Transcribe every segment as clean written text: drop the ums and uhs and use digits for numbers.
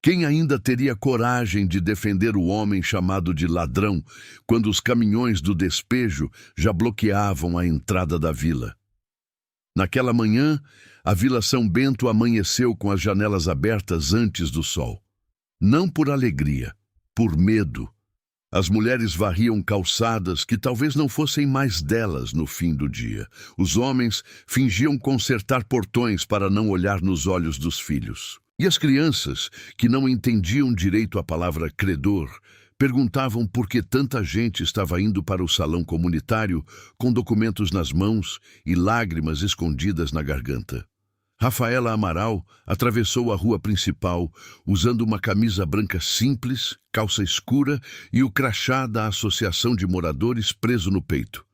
Quem ainda teria coragem de defender o homem chamado de ladrão, quando os caminhões do despejo já bloqueavam a entrada da vila? Naquela manhã, a Vila São Bento amanheceu com as janelas abertas antes do sol. Não por alegria, por medo. As mulheres varriam calçadas que talvez não fossem mais delas no fim do dia. Os homens fingiam consertar portões para não olhar nos olhos dos filhos. E as crianças, que não entendiam direito a palavra credor, perguntavam por que tanta gente estava indo para o salão comunitário com documentos nas mãos e lágrimas escondidas na garganta. Rafaela Amaral atravessou a rua principal usando uma camisa branca simples, calça escura e o crachá da Associação de Moradores preso no peito.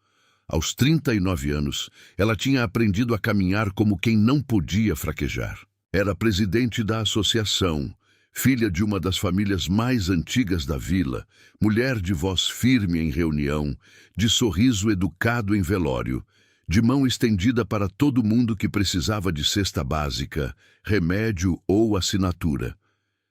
Aos 39 anos, ela tinha aprendido a caminhar como quem não podia fraquejar. Era presidente da associação, filha de uma das famílias mais antigas da vila, mulher de voz firme em reunião, de sorriso educado em velório, de mão estendida para todo mundo que precisava de cesta básica, remédio ou assinatura.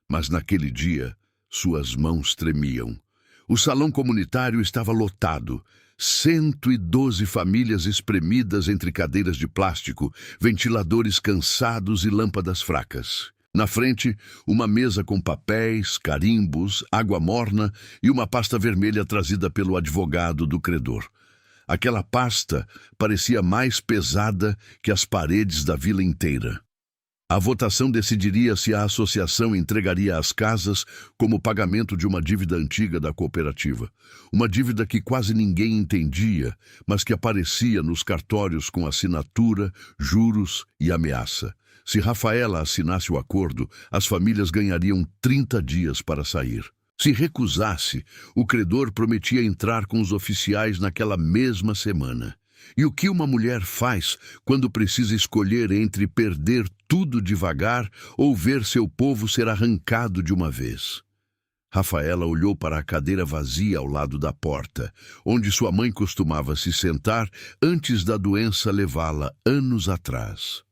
Mas naquele dia, suas mãos tremiam. O salão comunitário estava lotado, 112 famílias espremidas entre cadeiras de plástico, ventiladores cansados e lâmpadas fracas. Na frente, uma mesa com papéis, carimbos, água morna e uma pasta vermelha trazida pelo advogado do credor. Aquela pasta parecia mais pesada que as paredes da vila inteira. A votação decidiria se a associação entregaria as casas como pagamento de uma dívida antiga da cooperativa. Uma dívida que quase ninguém entendia, mas que aparecia nos cartórios com assinatura, juros e ameaça. Se Rafaela assinasse o acordo, as famílias ganhariam 30 dias para sair. Se recusasse, o credor prometia entrar com os oficiais naquela mesma semana. E o que uma mulher faz quando precisa escolher entre perder tudo devagar ou ver seu povo ser arrancado de uma vez? Rafaela olhou para a cadeira vazia ao lado da porta, onde sua mãe costumava se sentar antes da doença levá-la anos atrás.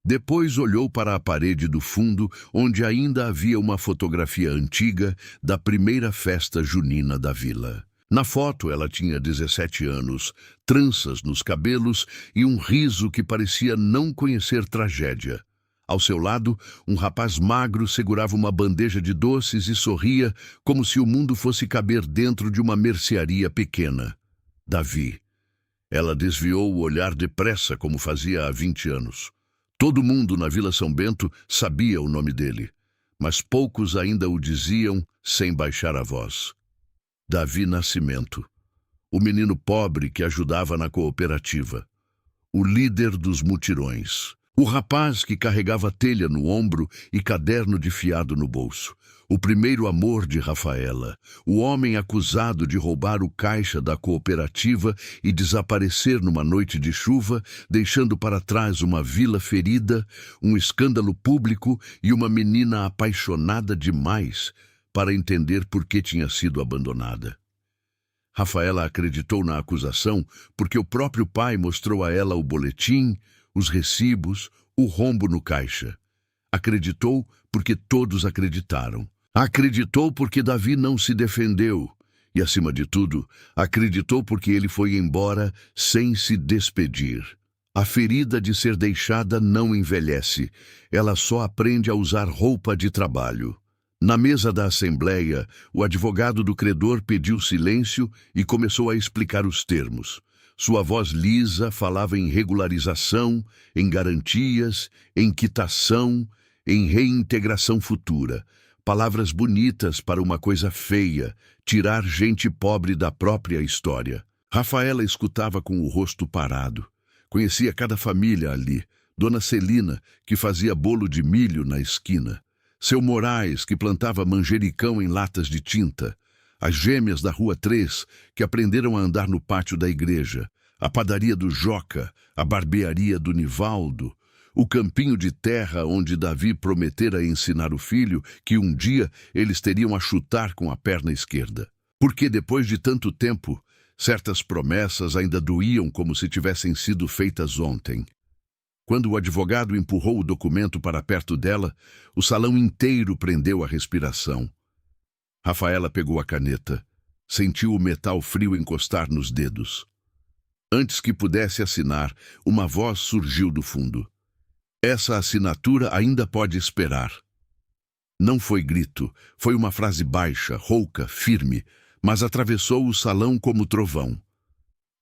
Depois olhou para a parede do fundo, onde ainda havia uma fotografia antiga da primeira festa junina da vila. Na foto, ela tinha 17 anos, tranças nos cabelos e um riso que parecia não conhecer tragédia. Ao seu lado, um rapaz magro segurava uma bandeja de doces e sorria como se o mundo fosse caber dentro de uma mercearia pequena. Davi. Ela desviou o olhar depressa, como fazia há 20 anos. Todo mundo na Vila São Bento sabia o nome dele, mas poucos ainda o diziam sem baixar a voz. Davi Nascimento, o menino pobre que ajudava na cooperativa, o líder dos mutirões, o rapaz que carregava telha no ombro e caderno de fiado no bolso, o primeiro amor de Rafaela, o homem acusado de roubar o caixa da cooperativa e desaparecer numa noite de chuva, deixando para trás uma vila ferida, um escândalo público e uma menina apaixonada demais para entender por que tinha sido abandonada. Rafaela acreditou na acusação porque o próprio pai mostrou a ela o boletim, os recibos, o rombo no caixa. Acreditou porque todos acreditaram. Acreditou porque Davi não se defendeu. E, acima de tudo, acreditou porque ele foi embora sem se despedir. A ferida de ser deixada não envelhece. Ela só aprende a usar roupa de trabalho. Na mesa da assembleia, o advogado do credor pediu silêncio e começou a explicar os termos. Sua voz lisa falava em regularização, em garantias, em quitação, em reintegração futura. Palavras bonitas para uma coisa feia, tirar gente pobre da própria história. Rafaela escutava com o rosto parado. Conhecia cada família ali. Dona Celina, que fazia bolo de milho na esquina. Seu Moraes, que plantava manjericão em latas de tinta. As gêmeas da Rua 3, que aprenderam a andar no pátio da igreja. A padaria do Joca, a barbearia do Nivaldo. O campinho de terra onde Davi prometera ensinar o filho que um dia eles teriam a chutar com a perna esquerda. Porque depois de tanto tempo, certas promessas ainda doíam como se tivessem sido feitas ontem. Quando o advogado empurrou o documento para perto dela, o salão inteiro prendeu a respiração. Rafaela pegou a caneta. Sentiu o metal frio encostar nos dedos. Antes que pudesse assinar, uma voz surgiu do fundo. Essa assinatura ainda pode esperar. Não foi grito, foi uma frase baixa, rouca, firme, mas atravessou o salão como trovão.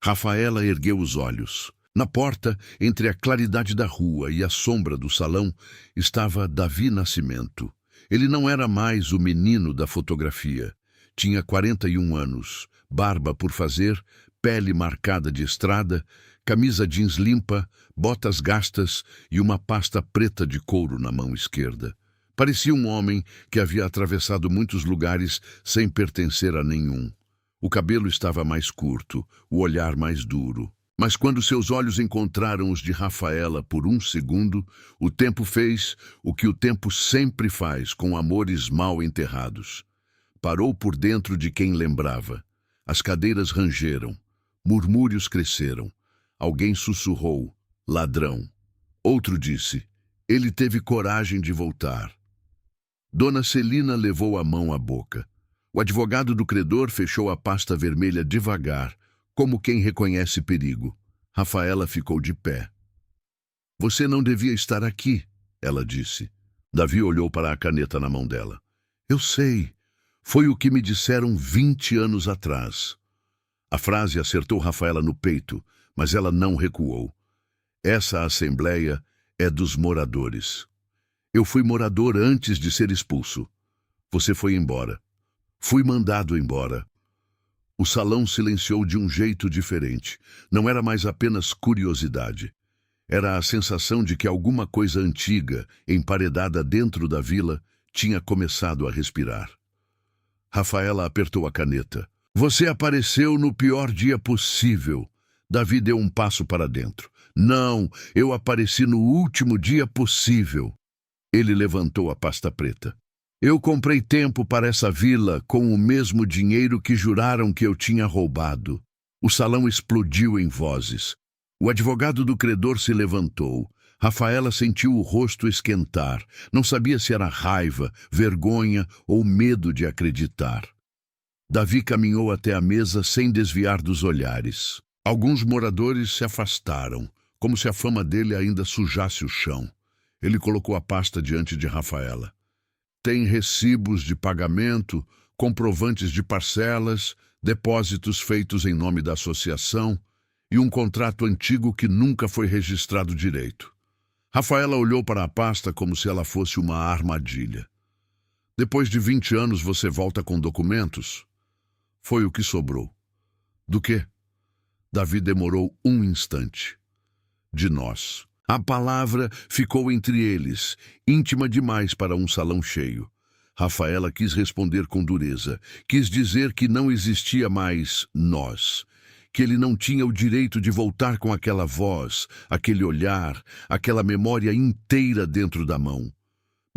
Rafaela ergueu os olhos. Na porta, entre a claridade da rua e a sombra do salão, estava Davi Nascimento. Ele não era mais o menino da fotografia. Tinha 41 anos, barba por fazer, pele marcada de estrada, camisa jeans limpa, botas gastas e uma pasta preta de couro na mão esquerda. Parecia um homem que havia atravessado muitos lugares sem pertencer a nenhum. O cabelo estava mais curto, o olhar mais duro. Mas quando seus olhos encontraram os de Rafaela por um segundo, o tempo fez o que o tempo sempre faz com amores mal enterrados. Parou por dentro de quem lembrava. As cadeiras rangeram. Murmúrios cresceram. Alguém sussurrou, ladrão. Outro disse, ele teve coragem de voltar. Dona Celina levou a mão à boca. O advogado do credor fechou a pasta vermelha devagar, como quem reconhece perigo. Rafaela ficou de pé. Você não devia estar aqui, ela disse. Davi olhou para a caneta na mão dela. Eu sei. Foi o que me disseram 20 anos atrás. A frase acertou Rafaela no peito, mas ela não recuou. Essa assembleia é dos moradores. Eu fui morador antes de ser expulso. Você foi embora. Fui mandado embora. O salão silenciou de um jeito diferente. Não era mais apenas curiosidade. Era a sensação de que alguma coisa antiga, emparedada dentro da vila, tinha começado a respirar. Rafaela apertou a caneta. Você apareceu no pior dia possível. Davi deu um passo para dentro. Não, eu apareci no último dia possível. Ele levantou a pasta preta. Eu comprei tempo para essa vila com o mesmo dinheiro que juraram que eu tinha roubado. O salão explodiu em vozes. O advogado do credor se levantou. Rafaela sentiu o rosto esquentar. Não sabia se era raiva, vergonha ou medo de acreditar. Davi caminhou até a mesa sem desviar dos olhares. Alguns moradores se afastaram, como se a fama dele ainda sujasse o chão. Ele colocou a pasta diante de Rafaela. Tem recibos de pagamento, comprovantes de parcelas, depósitos feitos em nome da associação e um contrato antigo que nunca foi registrado direito. Rafaela olhou para a pasta como se ela fosse uma armadilha. Depois de 20 anos você volta com documentos? Foi o que sobrou. Do quê? Davi demorou um instante. De nós. A palavra ficou entre eles, íntima demais para um salão cheio. Rafaela quis responder com dureza. Quis dizer que não existia mais nós. Que ele não tinha o direito de voltar com aquela voz, aquele olhar, aquela memória inteira dentro da mão.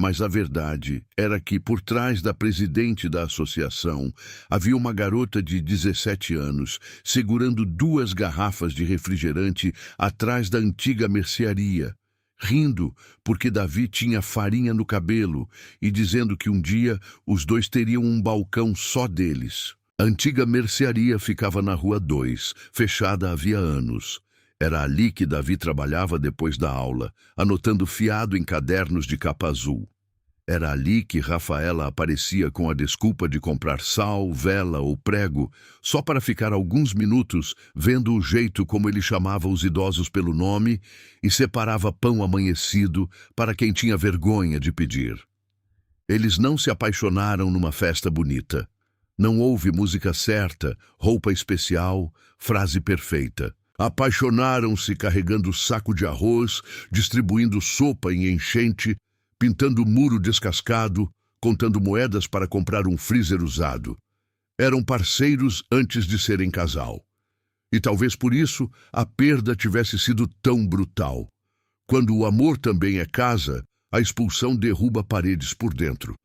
Mas a verdade era que, por trás da presidente da associação, havia uma garota de 17 anos, segurando 2 garrafas de refrigerante atrás da antiga mercearia, rindo porque Davi tinha farinha no cabelo e dizendo que um dia os dois teriam um balcão só deles. A antiga mercearia ficava na Rua 2, fechada havia anos. Era ali que Davi trabalhava depois da aula, anotando fiado em cadernos de capa azul. Era ali que Rafaela aparecia com a desculpa de comprar sal, vela ou prego, só para ficar alguns minutos vendo o jeito como ele chamava os idosos pelo nome e separava pão amanhecido para quem tinha vergonha de pedir. Eles não se apaixonaram numa festa bonita. Não houve música certa, roupa especial, frase perfeita. Apaixonaram-se carregando saco de arroz, distribuindo sopa em enchente, pintando muro descascado, contando moedas para comprar um freezer usado. Eram parceiros antes de serem casal. E talvez por isso a perda tivesse sido tão brutal. Quando o amor também é casa, a expulsão derruba paredes por dentro.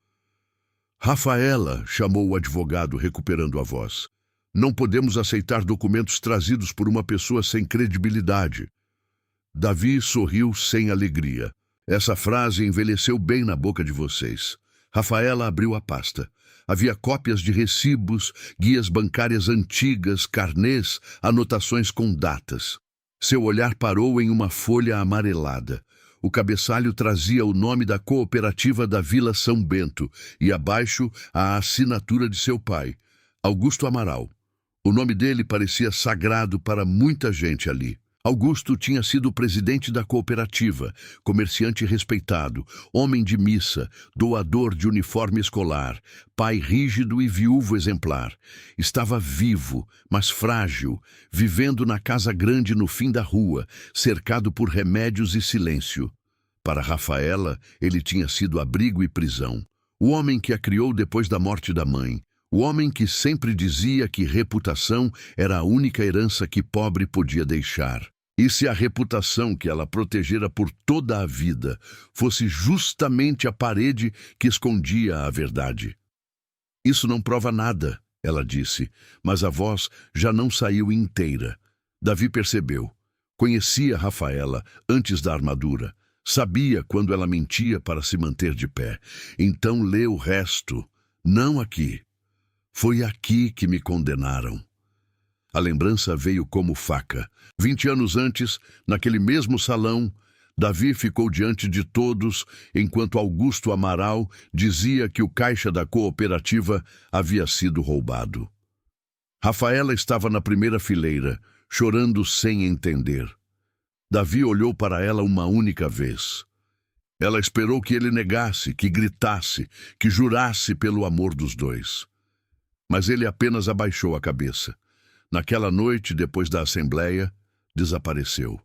Rafaela, chamou o advogado, recuperando a voz. Não podemos aceitar documentos trazidos por uma pessoa sem credibilidade. Davi sorriu sem alegria. Essa frase envelheceu bem na boca de vocês. Rafaela abriu a pasta. Havia cópias de recibos, guias bancárias antigas, carnês, anotações com datas. Seu olhar parou em uma folha amarelada. O cabeçalho trazia o nome da cooperativa da Vila São Bento e abaixo a assinatura de seu pai, Augusto Amaral. O nome dele parecia sagrado para muita gente ali. Augusto tinha sido presidente da cooperativa, comerciante respeitado, homem de missa, doador de uniforme escolar, pai rígido e viúvo exemplar. Estava vivo, mas frágil, vivendo na casa grande no fim da rua, cercado por remédios e silêncio. Para Rafaela, ele tinha sido abrigo e prisão. O homem que a criou depois da morte da mãe. O homem que sempre dizia que reputação era a única herança que pobre podia deixar. E se a reputação que ela protegera por toda a vida fosse justamente a parede que escondia a verdade? Isso não prova nada, ela disse, mas a voz já não saiu inteira. Davi percebeu. Conhecia Rafaela antes da armadura. Sabia quando ela mentia para se manter de pé. Então lê o resto. Não aqui. Foi aqui que me condenaram. A lembrança veio como faca. 20 anos antes, naquele mesmo salão, Davi ficou diante de todos enquanto Augusto Amaral dizia que o caixa da cooperativa havia sido roubado. Rafaela estava na primeira fileira, chorando sem entender. Davi olhou para ela uma única vez. Ela esperou que ele negasse, que gritasse, que jurasse pelo amor dos dois. Mas ele apenas abaixou a cabeça. Naquela noite, depois da assembleia, desapareceu.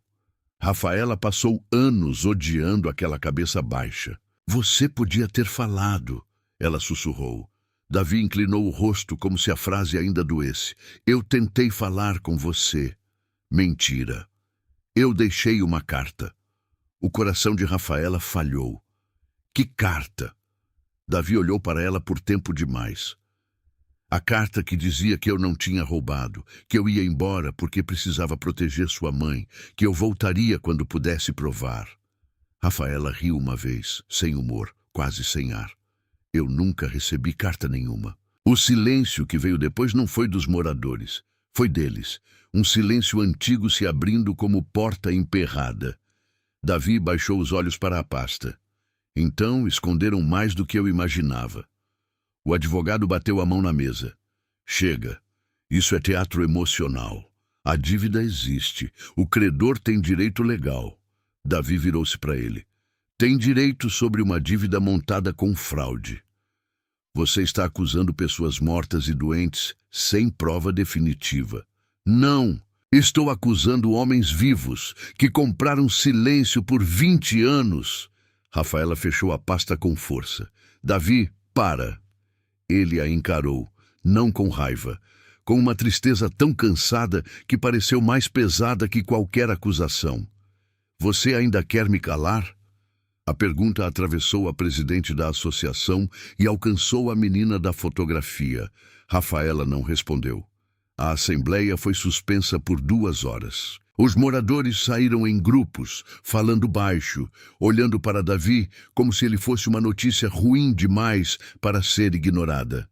Rafaela passou anos odiando aquela cabeça baixa. Você podia ter falado, ela sussurrou. Davi inclinou o rosto como se a frase ainda doesse. Eu tentei falar com você. Mentira. Eu deixei uma carta. O coração de Rafaela falhou. Que carta? Davi olhou para ela por tempo demais. A carta que dizia que eu não tinha roubado, que eu ia embora porque precisava proteger sua mãe, que eu voltaria quando pudesse provar. Rafaela riu uma vez, sem humor, quase sem ar. Eu nunca recebi carta nenhuma. O silêncio que veio depois não foi dos moradores, foi deles. Um silêncio antigo se abrindo como porta emperrada. Davi baixou os olhos para a pasta. Então esconderam mais do que eu imaginava. O advogado bateu a mão na mesa. Chega. Isso é teatro emocional. A dívida existe. O credor tem direito legal. Davi virou-se para ele. Tem direito sobre uma dívida montada com fraude. Você está acusando pessoas mortas e doentes sem prova definitiva. Não. Estou acusando homens vivos que compraram silêncio por 20 anos. Rafaela fechou a pasta com força. Davi, para. Ele a encarou, não com raiva, com uma tristeza tão cansada que pareceu mais pesada que qualquer acusação. Você ainda quer me calar? A pergunta atravessou a presidente da associação e alcançou a menina da fotografia. Rafaela não respondeu. A assembleia foi suspensa por 2 horas. Os moradores saíram em grupos, falando baixo, olhando para Davi como se ele fosse uma notícia ruim demais para ser ignorada.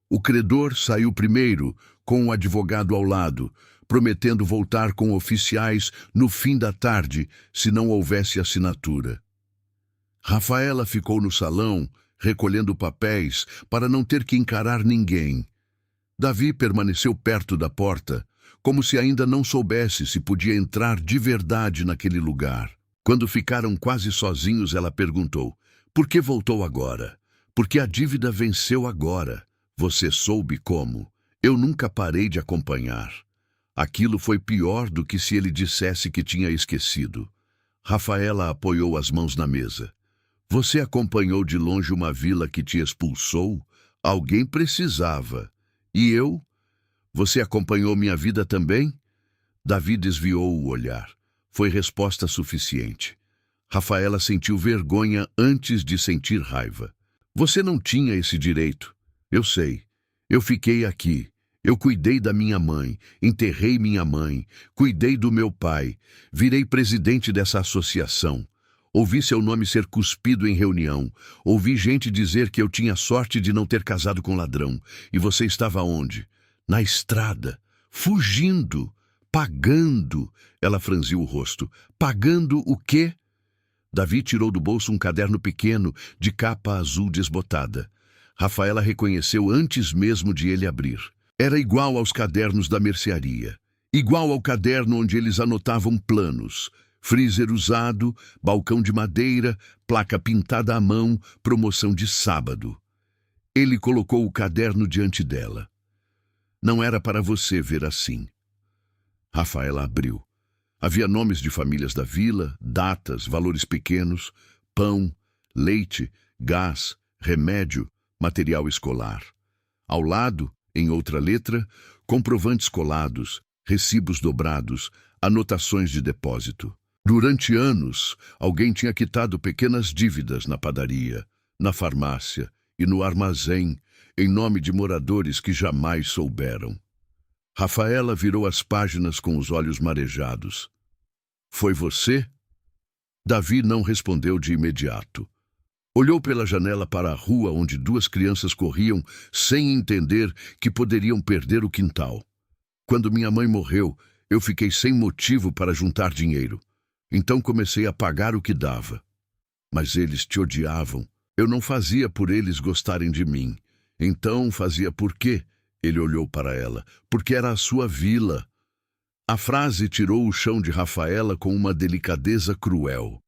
O credor saiu primeiro, com o advogado ao lado, prometendo voltar com oficiais no fim da tarde, se não houvesse assinatura. Rafaela ficou no salão, recolhendo papéis, para não ter que encarar ninguém. Davi permaneceu perto da porta, como se ainda não soubesse se podia entrar de verdade naquele lugar. Quando ficaram quase sozinhos, ela perguntou, por que voltou agora? Porque a dívida venceu agora. Você soube como? Eu nunca parei de acompanhar. Aquilo foi pior do que se ele dissesse que tinha esquecido. Rafaela apoiou as mãos na mesa. Você acompanhou de longe uma vila que te expulsou? Alguém precisava. E eu? Você acompanhou minha vida também? Davi desviou o olhar. Foi resposta suficiente. Rafaela sentiu vergonha antes de sentir raiva. Você não tinha esse direito. Eu sei. Eu fiquei aqui. Eu cuidei da minha mãe, enterrei minha mãe, cuidei do meu pai, virei presidente dessa associação. Ouvi seu nome ser cuspido em reunião. Ouvi gente dizer que eu tinha sorte de não ter casado com ladrão. E você estava onde? Na estrada, fugindo, pagando. Ela franziu o rosto. Pagando o quê? Davi tirou do bolso um caderno pequeno, de capa azul desbotada. Rafaela reconheceu antes mesmo de ele abrir. Era igual aos cadernos da mercearia. Igual ao caderno onde eles anotavam planos. Freezer usado, balcão de madeira, placa pintada à mão, promoção de sábado. Ele colocou o caderno diante dela. Não era para você ver assim. Rafaela abriu. Havia nomes de famílias da vila, datas, valores pequenos, pão, leite, gás, remédio, material escolar. Ao lado, em outra letra, comprovantes colados, recibos dobrados, anotações de depósito. Durante anos, alguém tinha quitado pequenas dívidas na padaria, na farmácia e no armazém, em nome de moradores que jamais souberam. Rafaela virou as páginas com os olhos marejados. Foi você? Davi não respondeu de imediato. Olhou pela janela para a rua onde duas crianças corriam sem entender que poderiam perder o quintal. Quando minha mãe morreu, eu fiquei sem motivo para juntar dinheiro. Então comecei a pagar o que dava. Mas eles te odiavam. Eu não fazia por eles gostarem de mim. Então fazia por quê? Ele olhou para ela. Porque era a sua vila. A frase tirou o chão de Rafaela com uma delicadeza cruel.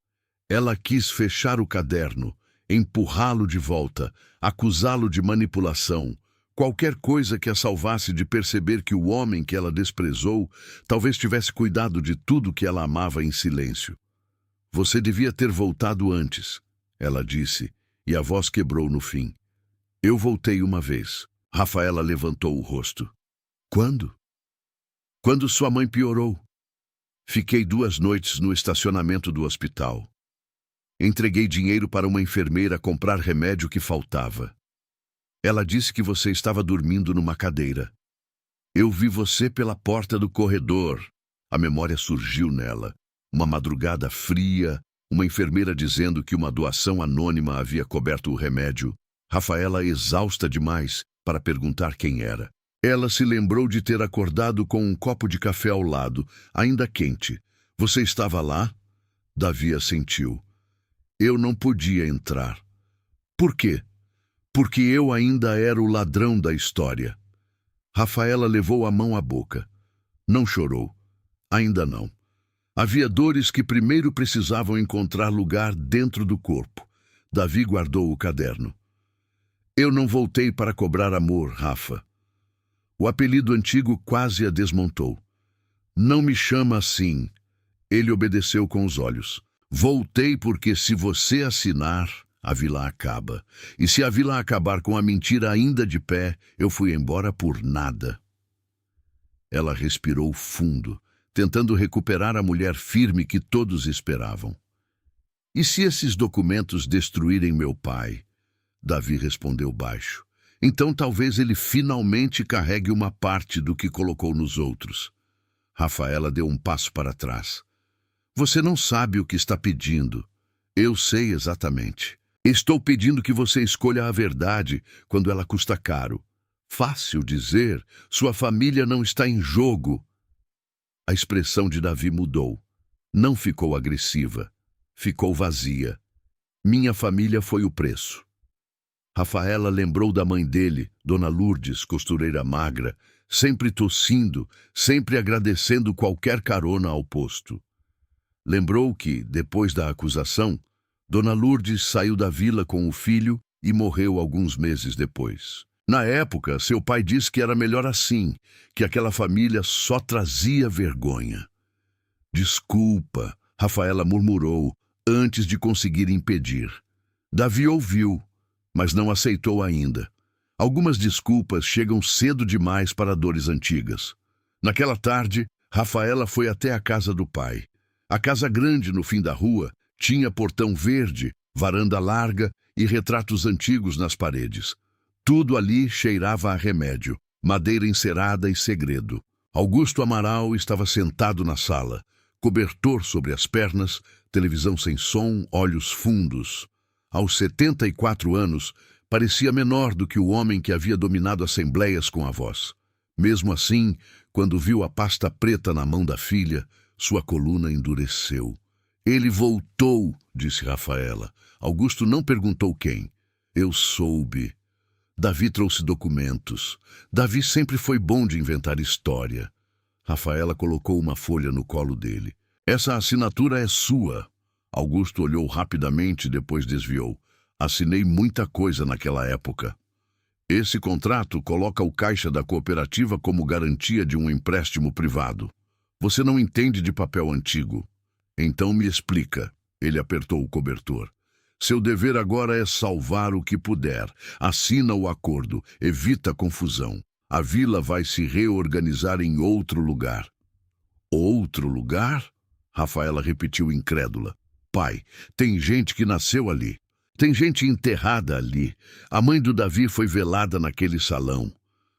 Ela quis fechar o caderno, empurrá-lo de volta, acusá-lo de manipulação, qualquer coisa que a salvasse de perceber que o homem que ela desprezou talvez tivesse cuidado de tudo que ela amava em silêncio. Você devia ter voltado antes, ela disse, e a voz quebrou no fim. Eu voltei uma vez. Rafaela levantou o rosto. Quando? Quando sua mãe piorou. Fiquei 2 noites no estacionamento do hospital. Entreguei dinheiro para uma enfermeira comprar remédio que faltava. Ela disse que você estava dormindo numa cadeira. Eu vi você pela porta do corredor. A memória surgiu nela. Uma madrugada fria, uma enfermeira dizendo que uma doação anônima havia coberto o remédio. Rafaela, exausta demais, para perguntar quem era. Ela se lembrou de ter acordado com um copo de café ao lado, ainda quente. Você estava lá? Davi assentiu. Eu não podia entrar. Por quê? Porque eu ainda era o ladrão da história. Rafaela levou a mão à boca. Não chorou. Ainda não. Havia dores que primeiro precisavam encontrar lugar dentro do corpo. Davi guardou o caderno. Eu não voltei para cobrar amor, Rafa. O apelido antigo quase a desmontou. Não me chama assim. Ele obedeceu com os olhos. Voltei porque se você assinar, a vila acaba. E se a vila acabar com a mentira ainda de pé, eu fui embora por nada. Ela respirou fundo, tentando recuperar a mulher firme que todos esperavam. E se esses documentos destruírem meu pai? Davi respondeu baixo. Então talvez ele finalmente carregue uma parte do que colocou nos outros. Rafaela deu um passo para trás. Você não sabe o que está pedindo. Eu sei exatamente. Estou pedindo que você escolha a verdade quando ela custa caro. Fácil dizer, sua família não está em jogo. A expressão de Davi mudou. Não ficou agressiva. Ficou vazia. Minha família foi o preço. Rafaela lembrou da mãe dele, Dona Lourdes, costureira magra, sempre tossindo, sempre agradecendo qualquer carona ao posto. Lembrou que, depois da acusação, Dona Lourdes saiu da vila com o filho e morreu alguns meses depois. Na época, seu pai disse que era melhor assim, que aquela família só trazia vergonha. Desculpa, Rafaela murmurou, antes de conseguir impedir. Davi ouviu, mas não aceitou ainda. Algumas desculpas chegam cedo demais para dores antigas. Naquela tarde, Rafaela foi até a casa do pai. A casa grande no fim da rua tinha portão verde, varanda larga e retratos antigos nas paredes. Tudo ali cheirava a remédio. madeira encerada e segredo. Augusto Amaral estava sentado na sala, cobertor sobre as pernas, televisão sem som, olhos fundos. Aos 74 anos, parecia menor do que o homem que havia dominado assembleias com a voz. Mesmo assim, quando viu a pasta preta na mão da filha, sua coluna endureceu. Ele voltou, disse Rafaela. Augusto não perguntou quem. Eu soube. Davi trouxe documentos. Davi sempre foi bom de inventar história. Rafaela colocou uma folha no colo dele. Essa assinatura é sua. Augusto olhou rapidamente e depois desviou. Assinei muita coisa naquela época. Esse contrato coloca o caixa da cooperativa como garantia de um empréstimo privado. Você não entende de papel antigo. Então me explica. Ele apertou o cobertor. Seu dever agora é salvar o que puder. Assina o acordo. Evita confusão. A vila vai se reorganizar em outro lugar. Outro lugar? Rafaela repetiu incrédula. Pai, tem gente que nasceu ali. Tem gente enterrada ali. A mãe do Davi foi velada naquele salão.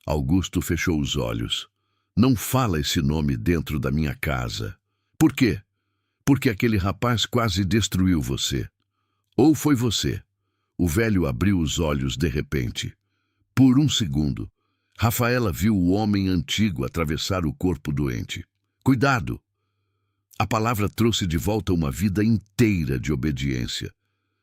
Augusto fechou os olhos. Não fala esse nome dentro da minha casa. Por quê? Porque aquele rapaz quase destruiu você. Ou foi você? O velho abriu os olhos de repente. Por um segundo, Rafaela viu o homem antigo atravessar o corpo doente. Cuidado! A palavra trouxe de volta uma vida inteira de obediência.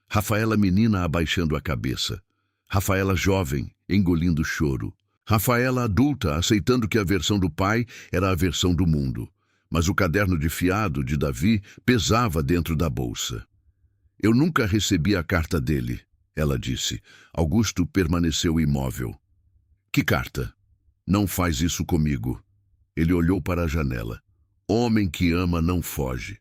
Rafaela menina abaixando a cabeça. Rafaela jovem, engolindo choro. Rafaela adulta, aceitando que a versão do pai era a versão do mundo. Mas o caderno de fiado de Davi pesava dentro da bolsa. Eu nunca recebi a carta dele, ela disse. Augusto permaneceu imóvel. Que carta? Não faz isso comigo. Ele olhou para a janela. Homem que ama não foge.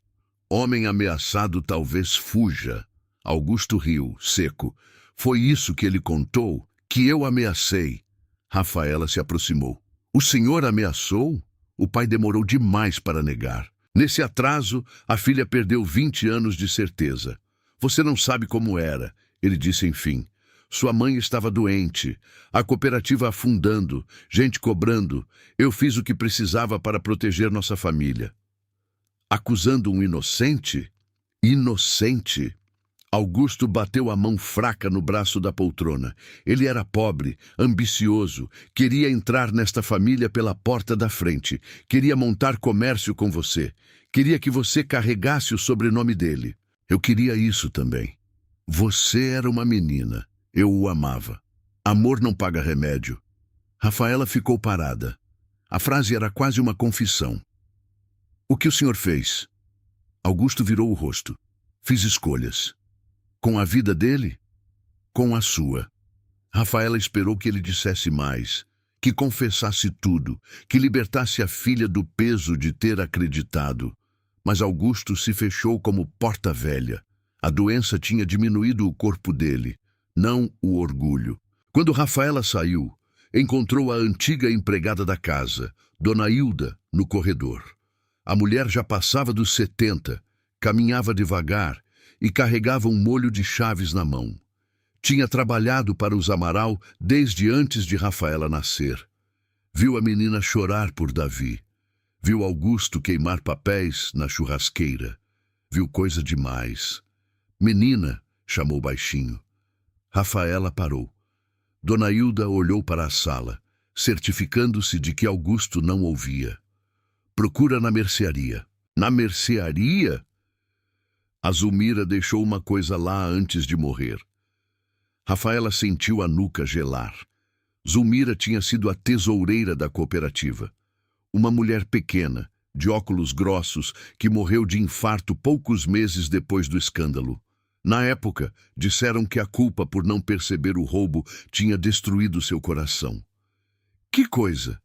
Homem ameaçado talvez fuja. Augusto riu, seco. Foi isso que ele contou, que eu ameacei. Rafaela se aproximou. O senhor ameaçou? O pai demorou demais para negar. Nesse atraso, a filha perdeu 20 anos de certeza. Você não sabe como era, ele disse enfim. Sua mãe estava doente, a cooperativa afundando, gente cobrando. Eu fiz o que precisava para proteger nossa família. Acusando um inocente? Inocente? Augusto bateu a mão fraca no braço da poltrona. Ele era pobre, ambicioso, queria entrar nesta família pela porta da frente, queria montar comércio com você, queria que você carregasse o sobrenome dele. Eu queria isso também. Você era uma menina, eu o amava. Amor não paga remédio. Rafaela ficou parada. A frase era quase uma confissão. O que o senhor fez? Augusto virou o rosto. Fiz escolhas. Com a vida dele? Com a sua. Rafaela esperou que ele dissesse mais, que confessasse tudo, que libertasse a filha do peso de ter acreditado. Mas Augusto se fechou como porta velha. A doença tinha diminuído o corpo dele, não o orgulho. Quando Rafaela saiu, encontrou a antiga empregada da casa, Dona Hilda, no corredor. A mulher já passava dos 70, caminhava devagar e carregava um molho de chaves na mão. Tinha trabalhado para os Amaral desde antes de Rafaela nascer. Viu a menina chorar por Davi. Viu Augusto queimar papéis na churrasqueira. Viu coisa demais. Menina, chamou baixinho. Rafaela parou. Dona Hilda olhou para a sala, certificando-se de que Augusto não ouvia. Procura na mercearia. Na mercearia? A Zulmira deixou uma coisa lá antes de morrer. Rafaela sentiu a nuca gelar. Zulmira tinha sido a tesoureira da cooperativa. Uma mulher pequena, de óculos grossos, que morreu de infarto poucos meses depois do escândalo. Na época, disseram que a culpa por não perceber o roubo tinha destruído seu coração. Que coisa!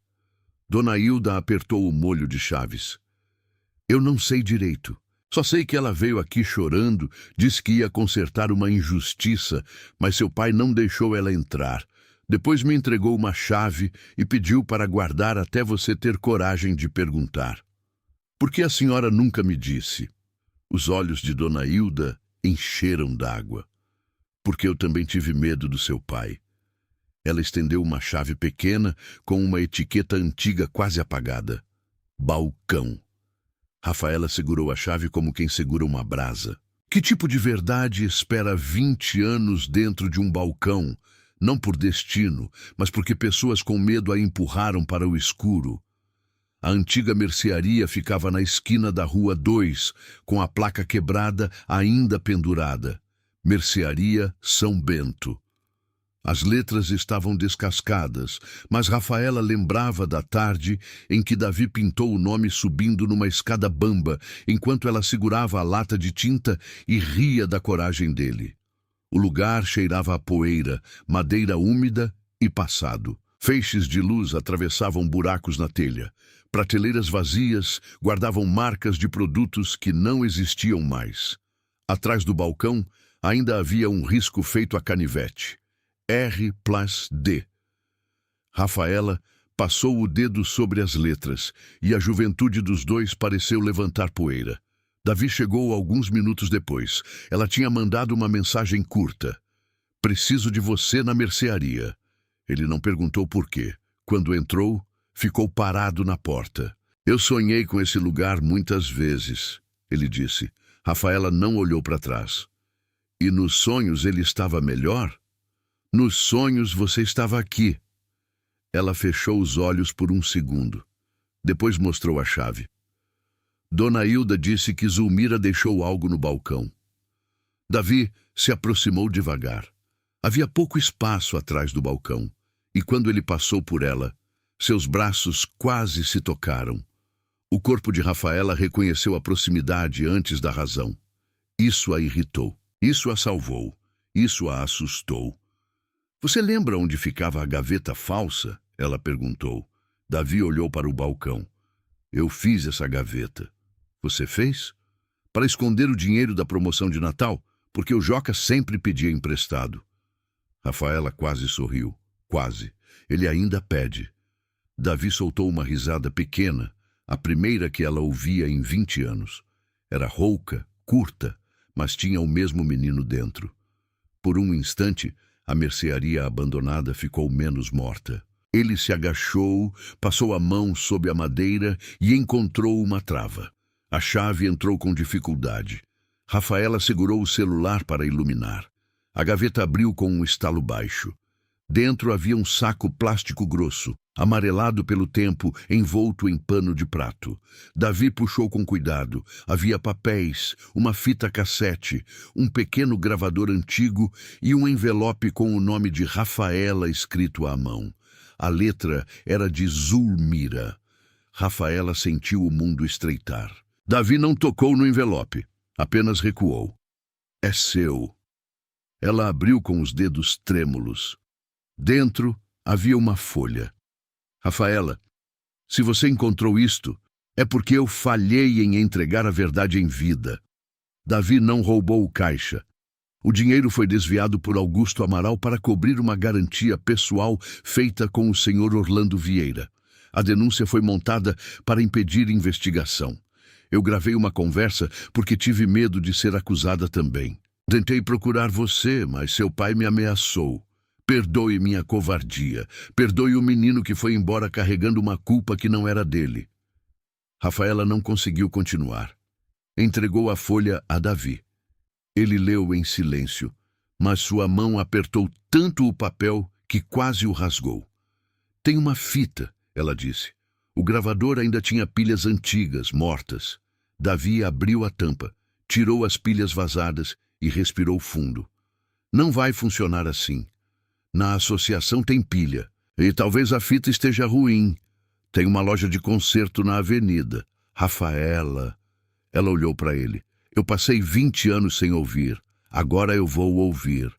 Dona Hilda apertou o molho de chaves. Eu não sei direito. Só sei que ela veio aqui chorando, disse que ia consertar uma injustiça, mas seu pai não deixou ela entrar. Depois me entregou uma chave e pediu para guardar até você ter coragem de perguntar. Por que a senhora nunca me disse? Os olhos de Dona Hilda encheram d'água. Porque eu também tive medo do seu pai. Ela estendeu uma chave pequena com uma etiqueta antiga quase apagada. Balcão. Rafaela segurou a chave como quem segura uma brasa. Que tipo de verdade espera 20 anos dentro de um balcão? Não por destino, mas porque pessoas com medo a empurraram para o escuro. A antiga mercearia ficava na esquina da Rua 2, com a placa quebrada ainda pendurada. Mercearia São Bento. As letras estavam descascadas, mas Rafaela lembrava da tarde em que Davi pintou o nome subindo numa escada bamba, enquanto ela segurava a lata de tinta e ria da coragem dele. O lugar cheirava a poeira, madeira úmida e passado. Feixes de luz atravessavam buracos na telha. Prateleiras vazias guardavam marcas de produtos que não existiam mais. Atrás do balcão ainda havia um risco feito a canivete. R+D. Rafaela passou o dedo sobre as letras e a juventude dos dois pareceu levantar poeira. Davi chegou alguns minutos depois. Ela tinha mandado uma mensagem curta. Preciso de você na mercearia. Ele não perguntou por quê. Quando entrou, ficou parado na porta. Eu sonhei com esse lugar muitas vezes, ele disse. Rafaela não olhou para trás. E nos sonhos ele estava melhor? Nos sonhos você estava aqui. Ela fechou os olhos por um segundo. Depois mostrou a chave. Dona Hilda disse que Zulmira deixou algo no balcão. Davi se aproximou devagar. Havia pouco espaço atrás do balcão, e quando ele passou por ela, seus braços quase se tocaram. O corpo de Rafaela reconheceu a proximidade antes da razão. Isso a irritou. Isso a salvou. Isso a assustou. Você lembra onde ficava a gaveta falsa? Ela perguntou. Davi olhou para o balcão. Eu fiz essa gaveta. Você fez? Para esconder o dinheiro da promoção de Natal, porque o Joca sempre pedia emprestado. Rafaela quase sorriu. Quase. Ele ainda pede. Davi soltou uma risada pequena, a primeira que ela ouvia em 20 anos. Era rouca, curta, mas tinha o mesmo menino dentro. Por um instante, a mercearia abandonada ficou menos morta. Ele se agachou, passou a mão sob a madeira e encontrou uma trava. A chave entrou com dificuldade. Rafaela segurou o celular para iluminar. A gaveta abriu com um estalo baixo. Dentro havia um saco plástico grosso, amarelado pelo tempo, envolto em pano de prato. Davi puxou com cuidado. Havia papéis, uma fita cassete, um pequeno gravador antigo e um envelope com o nome de Rafaela escrito à mão. A letra era de Zulmira. Rafaela sentiu o mundo estreitar. Davi não tocou no envelope, apenas recuou. É seu. Ela abriu com os dedos trêmulos. Dentro havia uma folha. Rafaela, se você encontrou isto, é porque eu falhei em entregar a verdade em vida. Davi não roubou o caixa. O dinheiro foi desviado por Augusto Amaral para cobrir uma garantia pessoal feita com o senhor Orlando Vieira. A denúncia foi montada para impedir investigação. Eu gravei uma conversa porque tive medo de ser acusada também. Tentei procurar você, mas seu pai me ameaçou. Perdoe minha covardia. Perdoe o menino que foi embora carregando uma culpa que não era dele. Rafaela não conseguiu continuar. Entregou a folha a Davi. Ele leu em silêncio, mas sua mão apertou tanto o papel que quase o rasgou. Tem uma fita, ela disse. O gravador ainda tinha pilhas antigas, mortas. Davi abriu a tampa, tirou as pilhas vazadas e respirou fundo. Não vai funcionar assim. Na associação tem pilha, e talvez a fita esteja ruim. Tem uma loja de conserto na avenida. Rafaela. Ela olhou para ele. Eu passei 20 anos sem ouvir. Agora eu vou ouvir.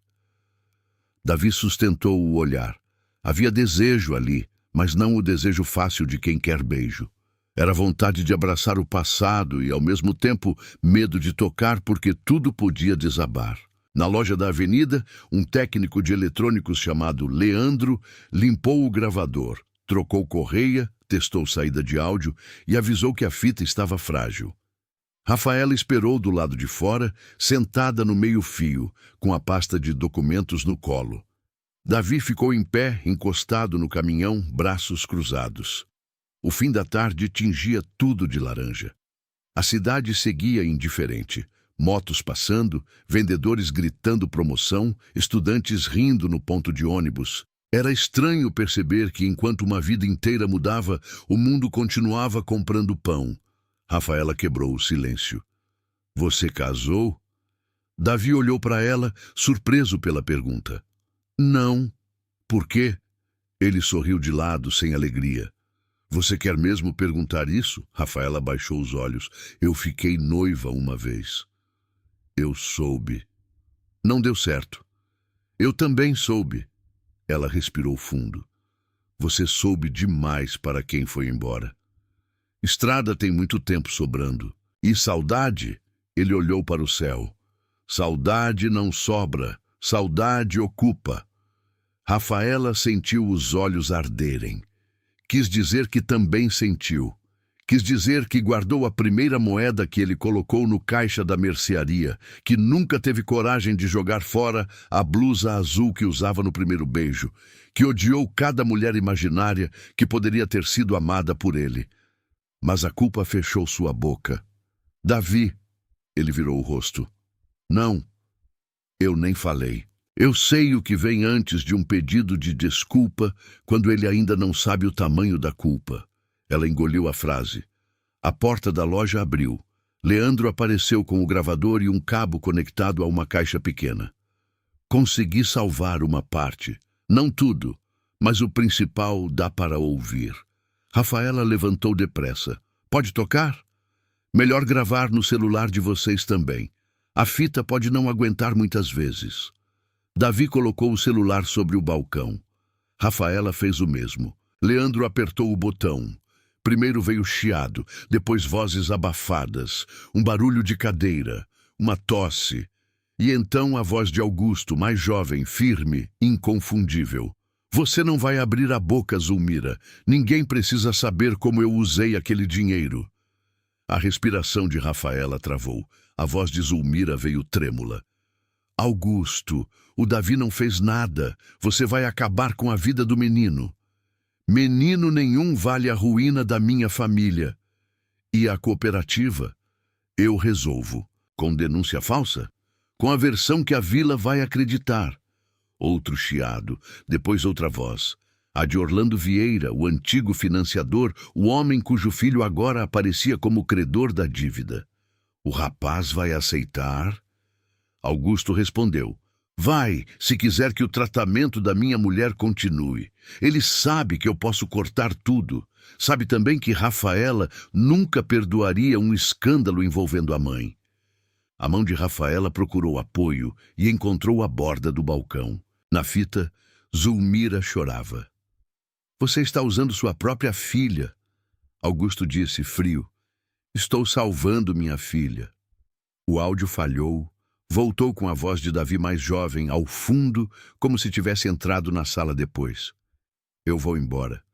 Davi sustentou o olhar. Havia desejo ali, mas não o desejo fácil de quem quer beijo. Era vontade de abraçar o passado e, ao mesmo tempo, medo de tocar porque tudo podia desabar. Na loja da avenida, um técnico de eletrônicos chamado Leandro limpou o gravador, trocou correia, testou saída de áudio e avisou que a fita estava frágil. Rafaela esperou do lado de fora, sentada no meio-fio, com a pasta de documentos no colo. Davi ficou em pé, encostado no caminhão, braços cruzados. O fim da tarde tingia tudo de laranja. A cidade seguia indiferente. Motos passando, vendedores gritando promoção, estudantes rindo no ponto de ônibus. Era estranho perceber que, enquanto uma vida inteira mudava, o mundo continuava comprando pão. Rafaela quebrou o silêncio. Você casou? Davi olhou para ela, surpreso pela pergunta. Não. Por quê? Ele sorriu de lado, sem alegria. Você quer mesmo perguntar isso? Rafaela baixou os olhos. Eu fiquei noiva uma vez. Eu soube. Não deu certo. Eu também soube. Ela respirou fundo. Você soube demais para quem foi embora. Estrada tem muito tempo sobrando. E saudade? Ele olhou para o céu. Saudade não sobra. Saudade ocupa. Rafaela sentiu os olhos arderem. Quis dizer que também sentiu. Quis dizer que guardou a primeira moeda que ele colocou no caixa da mercearia, que nunca teve coragem de jogar fora a blusa azul que usava no primeiro beijo, que odiou cada mulher imaginária que poderia ter sido amada por ele. Mas a culpa fechou sua boca. Davi, ele virou o rosto. Não, eu nem falei. Eu sei o que vem antes de um pedido de desculpa quando ele ainda não sabe o tamanho da culpa. Ela engoliu a frase. A porta da loja abriu. Leandro apareceu com o gravador e um cabo conectado a uma caixa pequena. Consegui salvar uma parte. Não tudo, mas o principal dá para ouvir. Rafaela levantou depressa. Pode tocar? Melhor gravar no celular de vocês também. A fita pode não aguentar muitas vezes. Davi colocou o celular sobre o balcão. Rafaela fez o mesmo. Leandro apertou o botão. Primeiro veio chiado, depois vozes abafadas, um barulho de cadeira, uma tosse. E então a voz de Augusto, mais jovem, firme, inconfundível. Você não vai abrir a boca, Zulmira. Ninguém precisa saber como eu usei aquele dinheiro. A respiração de Rafaela travou. A voz de Zulmira veio trêmula. Augusto, o Davi não fez nada. Você vai acabar com a vida do menino. Menino nenhum vale a ruína da minha família. E a cooperativa? Eu resolvo. Com denúncia falsa? Com a versão que a vila vai acreditar. Outro chiado, depois outra voz. A de Orlando Vieira, o antigo financiador, o homem cujo filho agora aparecia como credor da dívida. O rapaz vai aceitar? Augusto respondeu. Vai, se quiser que o tratamento da minha mulher continue. Ele sabe que eu posso cortar tudo. Sabe também que Rafaela nunca perdoaria um escândalo envolvendo a mãe. A mão de Rafaela procurou apoio e encontrou a borda do balcão. Na fita, Zulmira chorava. Você está usando sua própria filha. Augusto disse, frio. Estou salvando minha filha. O áudio falhou. Voltou com a voz de Davi mais jovem, ao fundo, como se tivesse entrado na sala depois. Eu vou embora,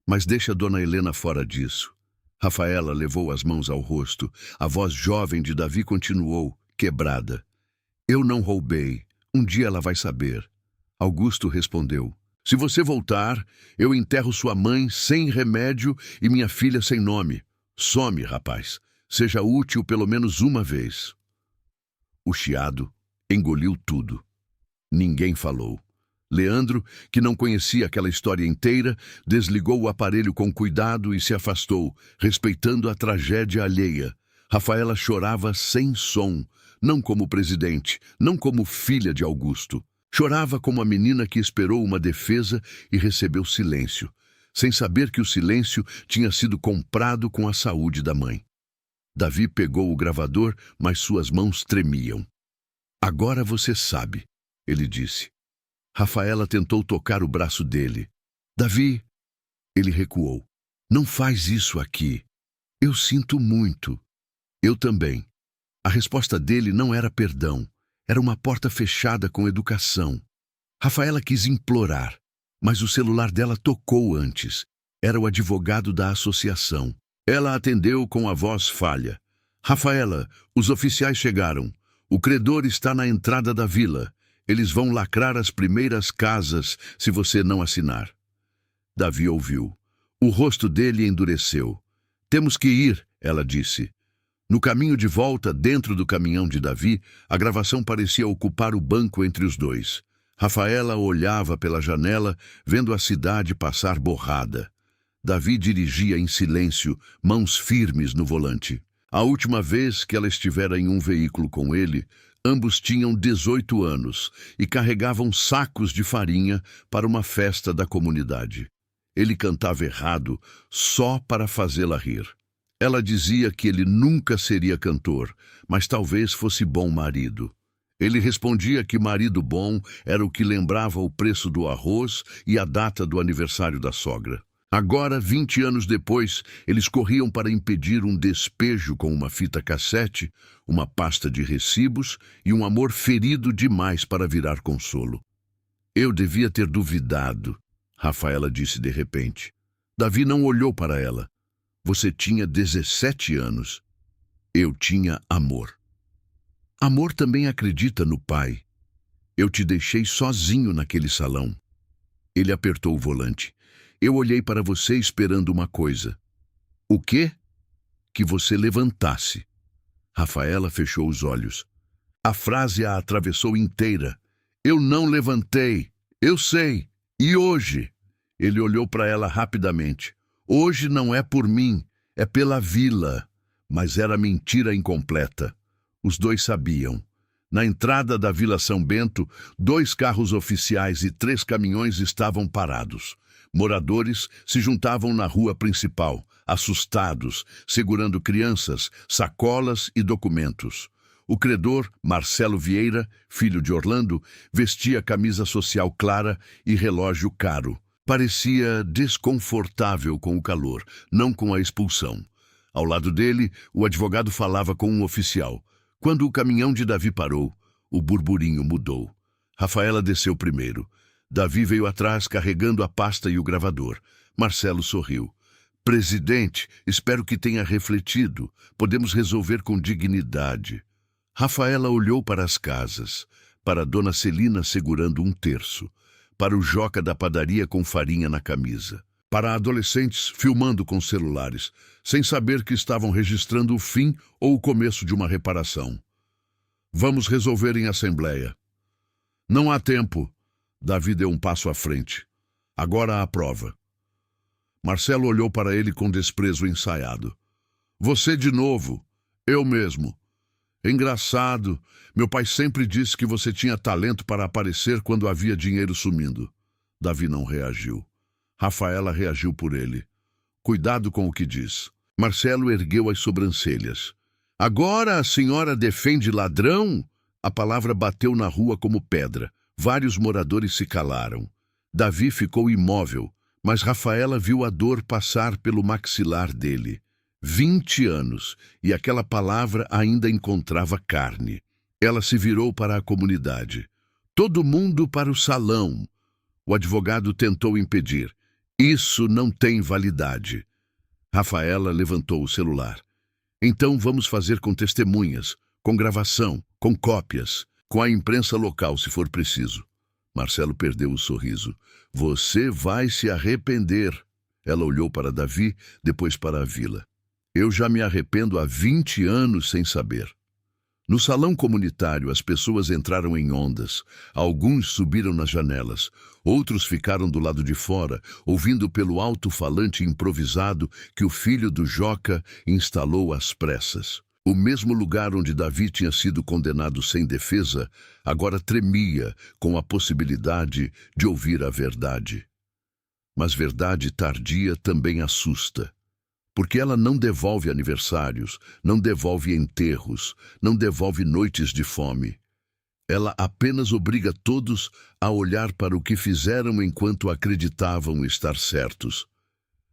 mas deixa Dona Helena fora disso. Rafaela levou as mãos ao rosto. A voz jovem de Davi continuou, quebrada. Eu não roubei. Um dia ela vai saber. Augusto respondeu. Se você voltar, eu enterro sua mãe sem remédio e minha filha sem nome. Some, rapaz. Seja útil pelo menos uma vez. O chiado engoliu tudo. Ninguém falou. Leandro, que não conhecia aquela história inteira, desligou o aparelho com cuidado e se afastou, respeitando a tragédia alheia. Rafaela chorava sem som, não como presidente, não como filha de Augusto. Chorava como a menina que esperou uma defesa e recebeu silêncio, sem saber que o silêncio tinha sido comprado com a saúde da mãe. Davi pegou o gravador, mas suas mãos tremiam. Agora você sabe, ele disse. Rafaela tentou tocar o braço dele. Davi, ele recuou. Não faz isso aqui. Eu sinto muito. Eu também. A resposta dele não era perdão. Era uma porta fechada com educação. Rafaela quis implorar, mas o celular dela tocou antes. Era o advogado da associação. Ela atendeu com a voz falha. Rafaela, os oficiais chegaram. O credor está na entrada da vila. Eles vão lacrar as primeiras casas se você não assinar. Davi ouviu. O rosto dele endureceu. Temos que ir, ela disse. No caminho de volta, dentro do caminhão de Davi, a gravação parecia ocupar o banco entre os dois. Rafaela olhava pela janela, vendo a cidade passar borrada. Davi dirigia em silêncio, mãos firmes no volante. A última vez que ela estivera em um veículo com ele, ambos tinham 18 anos e carregavam sacos de farinha para uma festa da comunidade. Ele cantava errado só para fazê-la rir. Ela dizia que ele nunca seria cantor, mas talvez fosse bom marido. Ele respondia que marido bom era o que lembrava o preço do arroz e a data do aniversário da sogra. Agora, 20 anos depois, eles corriam para impedir um despejo com uma fita cassete, uma pasta de recibos e um amor ferido demais para virar consolo. Eu devia ter duvidado, Rafaela disse de repente. Davi não olhou para ela. Você tinha 17 anos. Eu tinha amor. Amor também acredita no pai. Eu te deixei sozinho naquele salão. Ele apertou o volante. Eu olhei para você esperando uma coisa. O quê? Que você levantasse. Rafaela fechou os olhos. A frase a atravessou inteira. Eu não levantei. Eu sei. E hoje? Ele olhou para ela rapidamente. Hoje não é por mim, é pela vila. Mas era mentira incompleta. Os dois sabiam. Na entrada da Vila São Bento, 2 carros oficiais e 3 caminhões estavam parados. Moradores se juntavam na rua principal, assustados, segurando crianças, sacolas e documentos. O credor, Marcelo Vieira, filho de Orlando, vestia camisa social clara e relógio caro. Parecia desconfortável com o calor, não com a expulsão. Ao lado dele, o advogado falava com um oficial. Quando o caminhão de Davi parou, o burburinho mudou. Rafaela desceu primeiro. Davi veio atrás carregando a pasta e o gravador. Marcelo sorriu. Presidente, espero que tenha refletido. Podemos resolver com dignidade. Rafaela olhou para as casas, para a dona Celina segurando um terço, para o joca da padaria com farinha na camisa, para adolescentes filmando com celulares, sem saber que estavam registrando o fim ou o começo de uma reparação. Vamos resolver em assembleia. Não há tempo. Davi deu um passo à frente. Agora a prova. Marcelo olhou para ele com desprezo ensaiado. Você de novo. Eu mesmo. Engraçado. Meu pai sempre disse que você tinha talento para aparecer quando havia dinheiro sumindo. Davi não reagiu. Rafaela reagiu por ele. Cuidado com o que diz. Marcelo ergueu as sobrancelhas. Agora a senhora defende ladrão? A palavra bateu na rua como pedra. Vários moradores se calaram. Davi ficou imóvel, mas Rafaela viu a dor passar pelo maxilar dele. 20 anos, e aquela palavra ainda encontrava carne. Ela se virou para a comunidade. Todo mundo para o salão. O advogado tentou impedir. Isso não tem validade. Rafaela levantou o celular. Então vamos fazer com testemunhas, com gravação, com cópias, com a imprensa local, se for preciso. Marcelo perdeu o sorriso. Você vai se arrepender. Ela olhou para Davi, depois para a vila. Eu já me arrependo há 20 anos sem saber. No salão comunitário, as pessoas entraram em ondas. Alguns subiram nas janelas. Outros ficaram do lado de fora, ouvindo pelo alto-falante improvisado que o filho do Joca instalou às pressas. O mesmo lugar onde Davi tinha sido condenado sem defesa, agora tremia com a possibilidade de ouvir a verdade. Mas verdade tardia também assusta. Porque ela não devolve aniversários, não devolve enterros, não devolve noites de fome. Ela apenas obriga todos a olhar para o que fizeram enquanto acreditavam estar certos.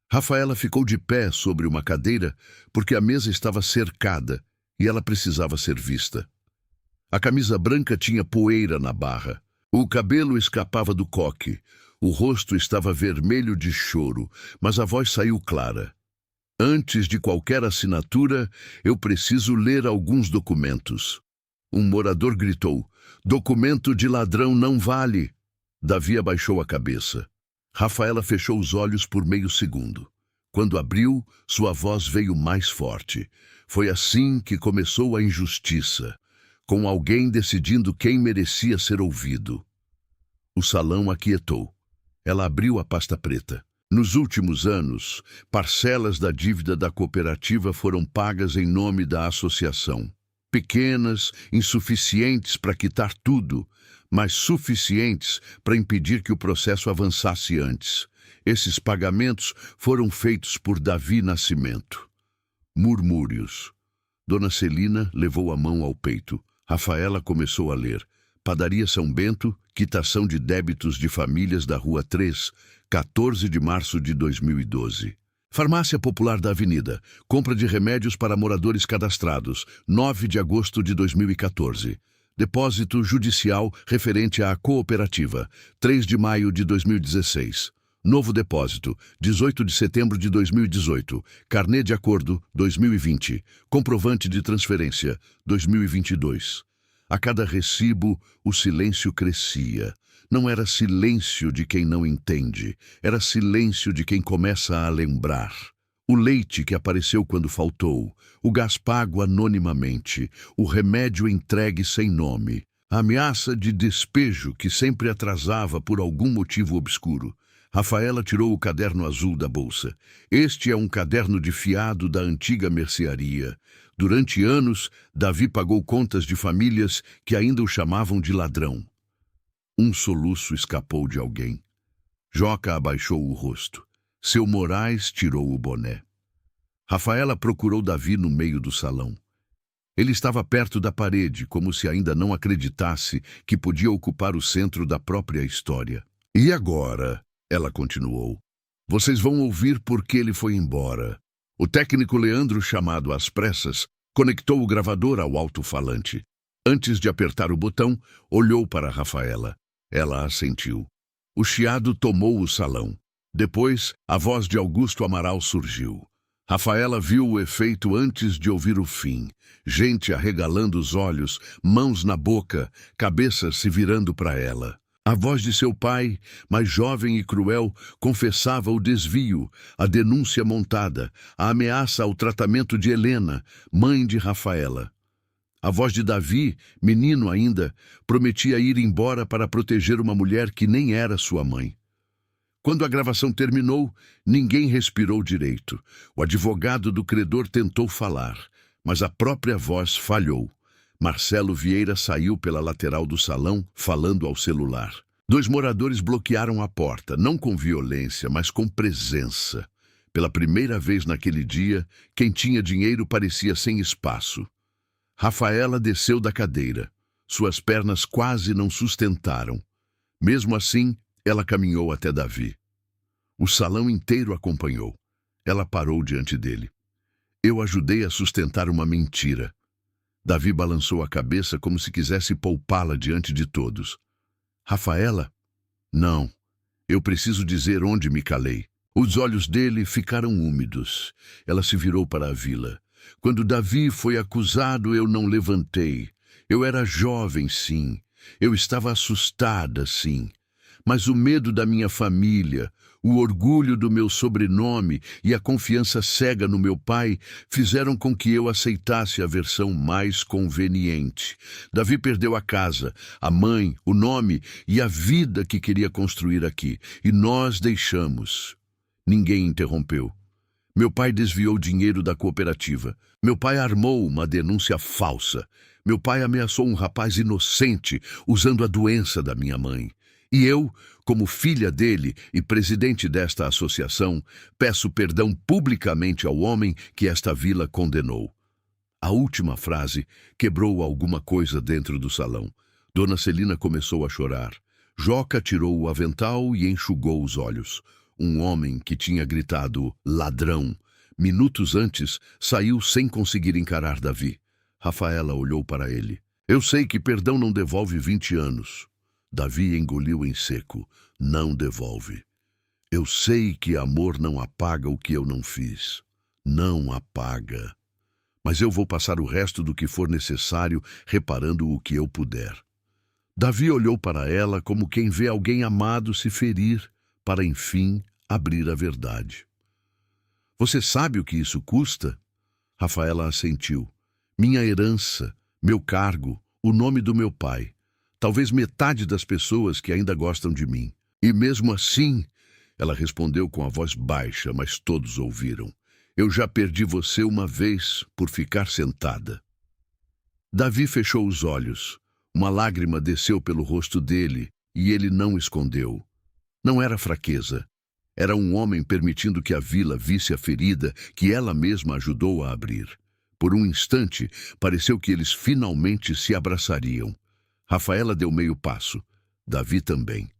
Rafaela ficou de pé sobre uma cadeira porque a mesa estava cercada e ela precisava ser vista. A camisa branca tinha poeira na barra. O cabelo escapava do coque. O rosto estava vermelho de choro, mas a voz saiu clara. Antes de qualquer assinatura, eu preciso ler alguns documentos. Um morador gritou. Documento de ladrão não vale. Davi abaixou a cabeça. Rafaela fechou os olhos por meio segundo. Quando abriu, sua voz veio mais forte. Foi assim que começou a injustiça, com alguém decidindo quem merecia ser ouvido. O salão aquietou. Ela abriu a pasta preta. Nos últimos anos, parcelas da dívida da cooperativa foram pagas em nome da associação. Pequenas, insuficientes para quitar tudo, mas suficientes para impedir que o processo avançasse antes. Esses pagamentos foram feitos por Davi Nascimento. Murmúrios. Dona Celina levou a mão ao peito. Rafaela começou a ler. Padaria São Bento, quitação de débitos de famílias da Rua 3, 14 de março de 2012. Farmácia Popular da Avenida, compra de remédios para moradores cadastrados, 9 de agosto de 2014. Depósito judicial referente à cooperativa, 3 de maio de 2016. Novo depósito, 18 de setembro de 2018. Carnê de acordo, 2020. Comprovante de transferência, 2022. A cada recibo, o silêncio crescia. Não era silêncio de quem não entende, era silêncio de quem começa a lembrar. O leite que apareceu quando faltou, o gás pago anonimamente, o remédio entregue sem nome, a ameaça de despejo que sempre atrasava por algum motivo obscuro. Rafaela tirou o caderno azul da bolsa. Este é um caderno de fiado da antiga mercearia. Durante anos, Davi pagou contas de famílias que ainda o chamavam de ladrão. Um soluço escapou de alguém. Joca abaixou o rosto. Seu Moraes tirou o boné. Rafaela procurou Davi no meio do salão. Ele estava perto da parede, como se ainda não acreditasse que podia ocupar o centro da própria história. E agora? Ela continuou. Vocês vão ouvir por que ele foi embora. O técnico Leandro, chamado às pressas, conectou o gravador ao alto-falante. Antes de apertar o botão, olhou para Rafaela. Ela assentiu. O chiado tomou o salão. Depois, a voz de Augusto Amaral surgiu. Rafaela viu o efeito antes de ouvir o fim. Gente arregalando os olhos, mãos na boca, cabeças se virando para ela. A voz de seu pai, mais jovem e cruel, confessava o desvio, a denúncia montada, a ameaça ao tratamento de Helena, mãe de Rafaela. A voz de Davi, menino ainda, prometia ir embora para proteger uma mulher que nem era sua mãe. Quando a gravação terminou, ninguém respirou direito. O advogado do credor tentou falar, mas a própria voz falhou. Marcelo Vieira saiu pela lateral do salão, falando ao celular. 2 moradores bloquearam a porta, não com violência, mas com presença. Pela primeira vez naquele dia, quem tinha dinheiro parecia sem espaço. Rafaela desceu da cadeira. Suas pernas quase não sustentaram. Mesmo assim, ela caminhou até Davi. O salão inteiro acompanhou. Ela parou diante dele. Eu ajudei a sustentar uma mentira. Davi balançou a cabeça como se quisesse poupá-la diante de todos. Rafaela? Não. Eu preciso dizer onde me calei. Os olhos dele ficaram úmidos. Ela se virou para a vila. Quando Davi foi acusado, eu não levantei. Eu era jovem, sim. Eu estava assustada, sim. Mas o medo da minha família, o orgulho do meu sobrenome e a confiança cega no meu pai fizeram com que eu aceitasse a versão mais conveniente. Davi perdeu a casa, a mãe, o nome e a vida que queria construir aqui. E nós deixamos. Ninguém interrompeu. Meu pai desviou dinheiro da cooperativa. Meu pai armou uma denúncia falsa. Meu pai ameaçou um rapaz inocente usando a doença da minha mãe. E eu, como filha dele e presidente desta associação, peço perdão publicamente ao homem que esta vila condenou. A última frase quebrou alguma coisa dentro do salão. Dona Celina começou a chorar. Joca tirou o avental e enxugou os olhos. Um homem que tinha gritado ladrão, minutos antes, saiu sem conseguir encarar Davi. Rafaela olhou para ele. Eu sei que perdão não devolve 20 anos. Davi engoliu em seco. Não devolve. Eu sei que amor não apaga o que eu não fiz. Não apaga. Mas eu vou passar o resto do que for necessário reparando o que eu puder. Davi olhou para ela como quem vê alguém amado se ferir, para enfim abrir a verdade. Você sabe o que isso custa? Rafaela assentiu. Minha herança, meu cargo, o nome do meu pai. Talvez metade das pessoas que ainda gostam de mim. E mesmo assim, ela respondeu com a voz baixa, mas todos ouviram. Eu já perdi você uma vez por ficar sentada. Davi fechou os olhos. Uma lágrima desceu pelo rosto dele e ele não escondeu. Não era fraqueza. Era um homem permitindo que a vila visse a ferida que ela mesma ajudou a abrir. Por um instante, pareceu que eles finalmente se abraçariam. Rafaela deu meio passo. Davi também.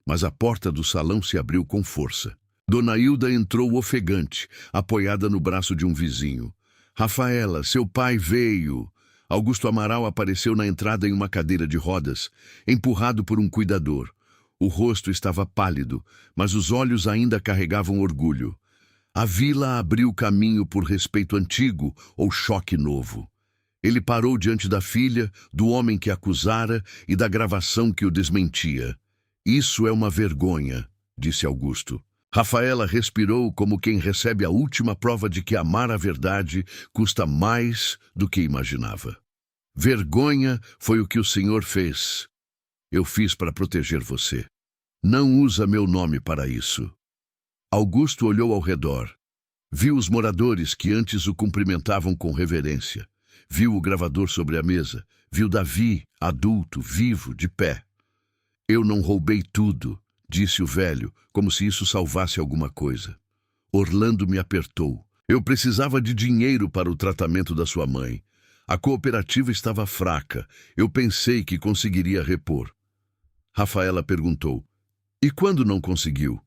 Mas a porta do salão se abriu com força. Dona Hilda entrou ofegante, apoiada no braço de um vizinho. Rafaela, seu pai veio. Augusto Amaral apareceu na entrada em uma cadeira de rodas, empurrado por um cuidador. O rosto estava pálido, mas os olhos ainda carregavam orgulho. A vila abriu caminho por respeito antigo ou choque novo. Ele parou diante da filha, do homem que acusara e da gravação que o desmentia. Isso é uma vergonha, disse Augusto. Rafaela respirou como quem recebe a última prova de que amar a verdade custa mais do que imaginava. Vergonha foi o que o Senhor fez. Eu fiz para proteger você. Não usa meu nome para isso. Augusto olhou ao redor. Viu os moradores que antes o cumprimentavam com reverência. Viu o gravador sobre a mesa. Viu Davi, adulto, vivo, de pé. Eu não roubei tudo, disse o velho, como se isso salvasse alguma coisa. Orlando me apertou. Eu precisava de dinheiro para o tratamento da sua mãe. A cooperativa estava fraca. Eu pensei que conseguiria repor. Rafaela perguntou. E quando não conseguiu?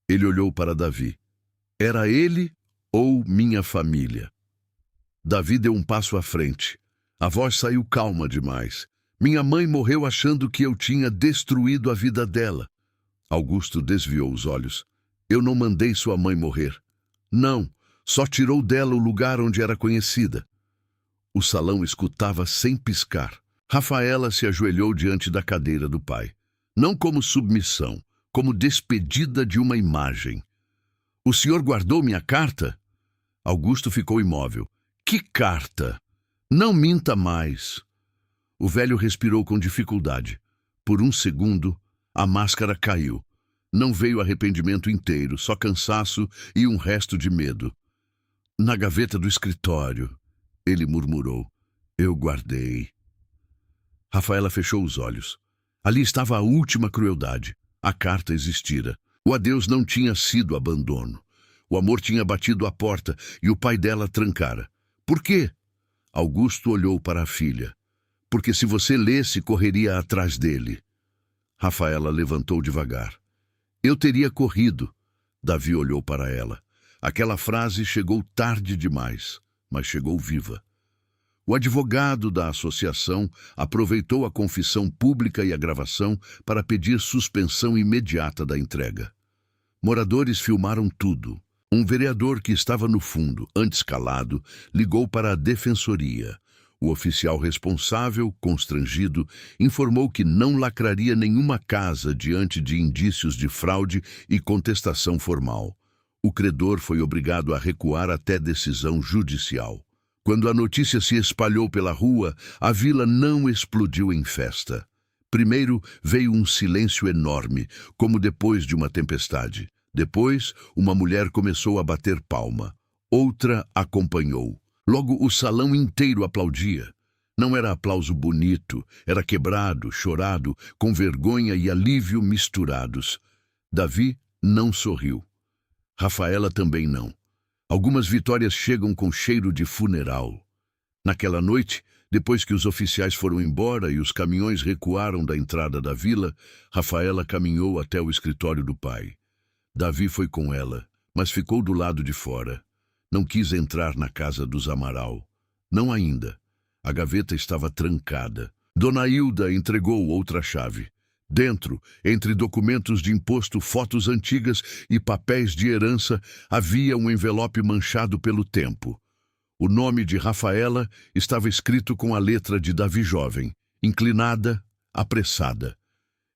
Ele olhou para Davi. Era ele ou minha família? Davi deu um passo à frente. A voz saiu calma demais. Minha mãe morreu achando que eu tinha destruído a vida dela. Augusto desviou os olhos. Eu não mandei sua mãe morrer. Não, só tirou dela o lugar onde era conhecida. O salão escutava sem piscar. Rafaela se ajoelhou diante da cadeira do pai. Não como submissão, como despedida de uma imagem. O senhor guardou minha carta? Augusto ficou imóvel. Que carta? Não minta mais. O velho respirou com dificuldade. Por um segundo, a máscara caiu. Não veio arrependimento inteiro, só cansaço e um resto de medo. Na gaveta do escritório, ele murmurou. Eu guardei. Rafaela fechou os olhos. Ali estava a última crueldade. A carta existira. O adeus não tinha sido abandono. O amor tinha batido à porta e o pai dela trancara. Por quê? Augusto olhou para a filha. Porque se você lesse, correria atrás dele. Rafaela levantou devagar. Eu teria corrido. Davi olhou para ela. Aquela frase chegou tarde demais, mas chegou viva. O advogado da associação aproveitou a confissão pública e a gravação para pedir suspensão imediata da entrega. Moradores filmaram tudo. Um vereador que estava no fundo, antes calado, ligou para a defensoria. O oficial responsável, constrangido, informou que não lacraria nenhuma casa diante de indícios de fraude e contestação formal. O credor foi obrigado a recuar até decisão judicial. Quando a notícia se espalhou pela rua, a vila não explodiu em festa. Primeiro veio um silêncio enorme, como depois de uma tempestade. Depois, uma mulher começou a bater palma. Outra acompanhou. Logo, o salão inteiro aplaudia. Não era aplauso bonito, era quebrado, chorado, com vergonha e alívio misturados. Davi não sorriu. Rafaela também não. Algumas vitórias chegam com cheiro de funeral. Naquela noite, depois que os oficiais foram embora e os caminhões recuaram da entrada da vila, Rafaela caminhou até o escritório do pai. Davi foi com ela, mas ficou do lado de fora. Não quis entrar na casa dos Amaral. Não ainda. A gaveta estava trancada. Dona Hilda entregou outra chave. Dentro, entre documentos de imposto, fotos antigas e papéis de herança, havia um envelope manchado pelo tempo. O nome de Rafaela estava escrito com a letra de Davi jovem, inclinada, apressada.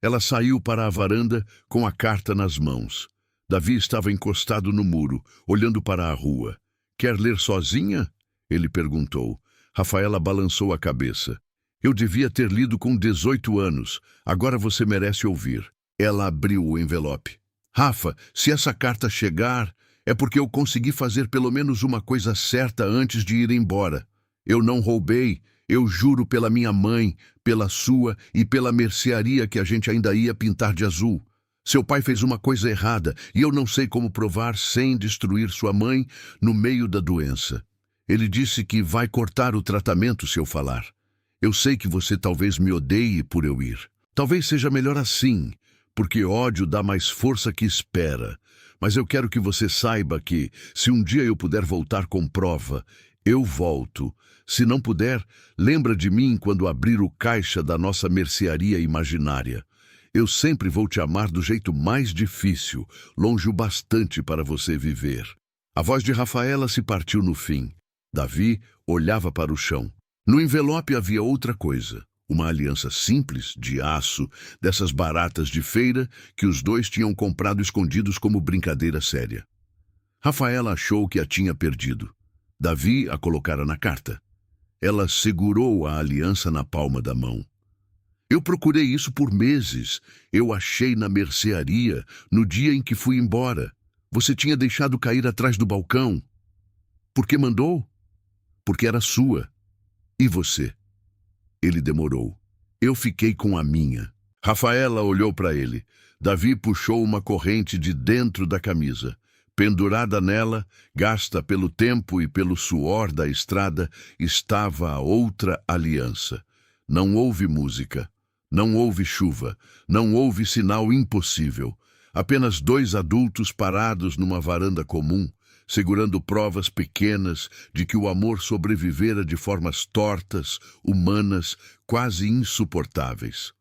Ela saiu para a varanda com a carta nas mãos. Davi estava encostado no muro, olhando para a rua. "Quer ler sozinha?" ele perguntou. Rafaela balançou a cabeça. "Eu devia ter lido com 18 anos. Agora você merece ouvir." Ela abriu o envelope. "Rafa, se essa carta chegar, é porque eu consegui fazer pelo menos uma coisa certa antes de ir embora. Eu não roubei. Eu juro pela minha mãe, pela sua e pela mercearia que a gente ainda ia pintar de azul. Seu pai fez uma coisa errada e eu não sei como provar sem destruir sua mãe no meio da doença. Ele disse que vai cortar o tratamento se eu falar. Eu sei que você talvez me odeie por eu ir. Talvez seja melhor assim, porque ódio dá mais força que espera. Mas eu quero que você saiba que, se um dia eu puder voltar com prova, eu volto. Se não puder, lembra de mim quando abrir o caixa da nossa mercearia imaginária. Eu sempre vou te amar do jeito mais difícil, longe o bastante para você viver." A voz de Rafaela se partiu no fim. Davi olhava para o chão. No envelope havia outra coisa. Uma aliança simples, de aço, dessas baratas de feira que os dois tinham comprado escondidos como brincadeira séria. Rafaela achou que a tinha perdido. Davi a colocara na carta. Ela segurou a aliança na palma da mão. "Eu procurei isso por meses. Eu achei na mercearia, no dia em que fui embora. Você tinha deixado cair atrás do balcão. Por que mandou? Porque era sua. E você?" Ele demorou. "Eu fiquei com a minha." Rafaela olhou para ele. Davi puxou uma corrente de dentro da camisa. Pendurada nela, gasta pelo tempo e pelo suor da estrada, estava a outra aliança. Não houve música, não houve chuva, não houve sinal impossível. Apenas dois adultos parados numa varanda comum, segurando provas pequenas de que o amor sobrevivera de formas tortas, humanas, quase insuportáveis.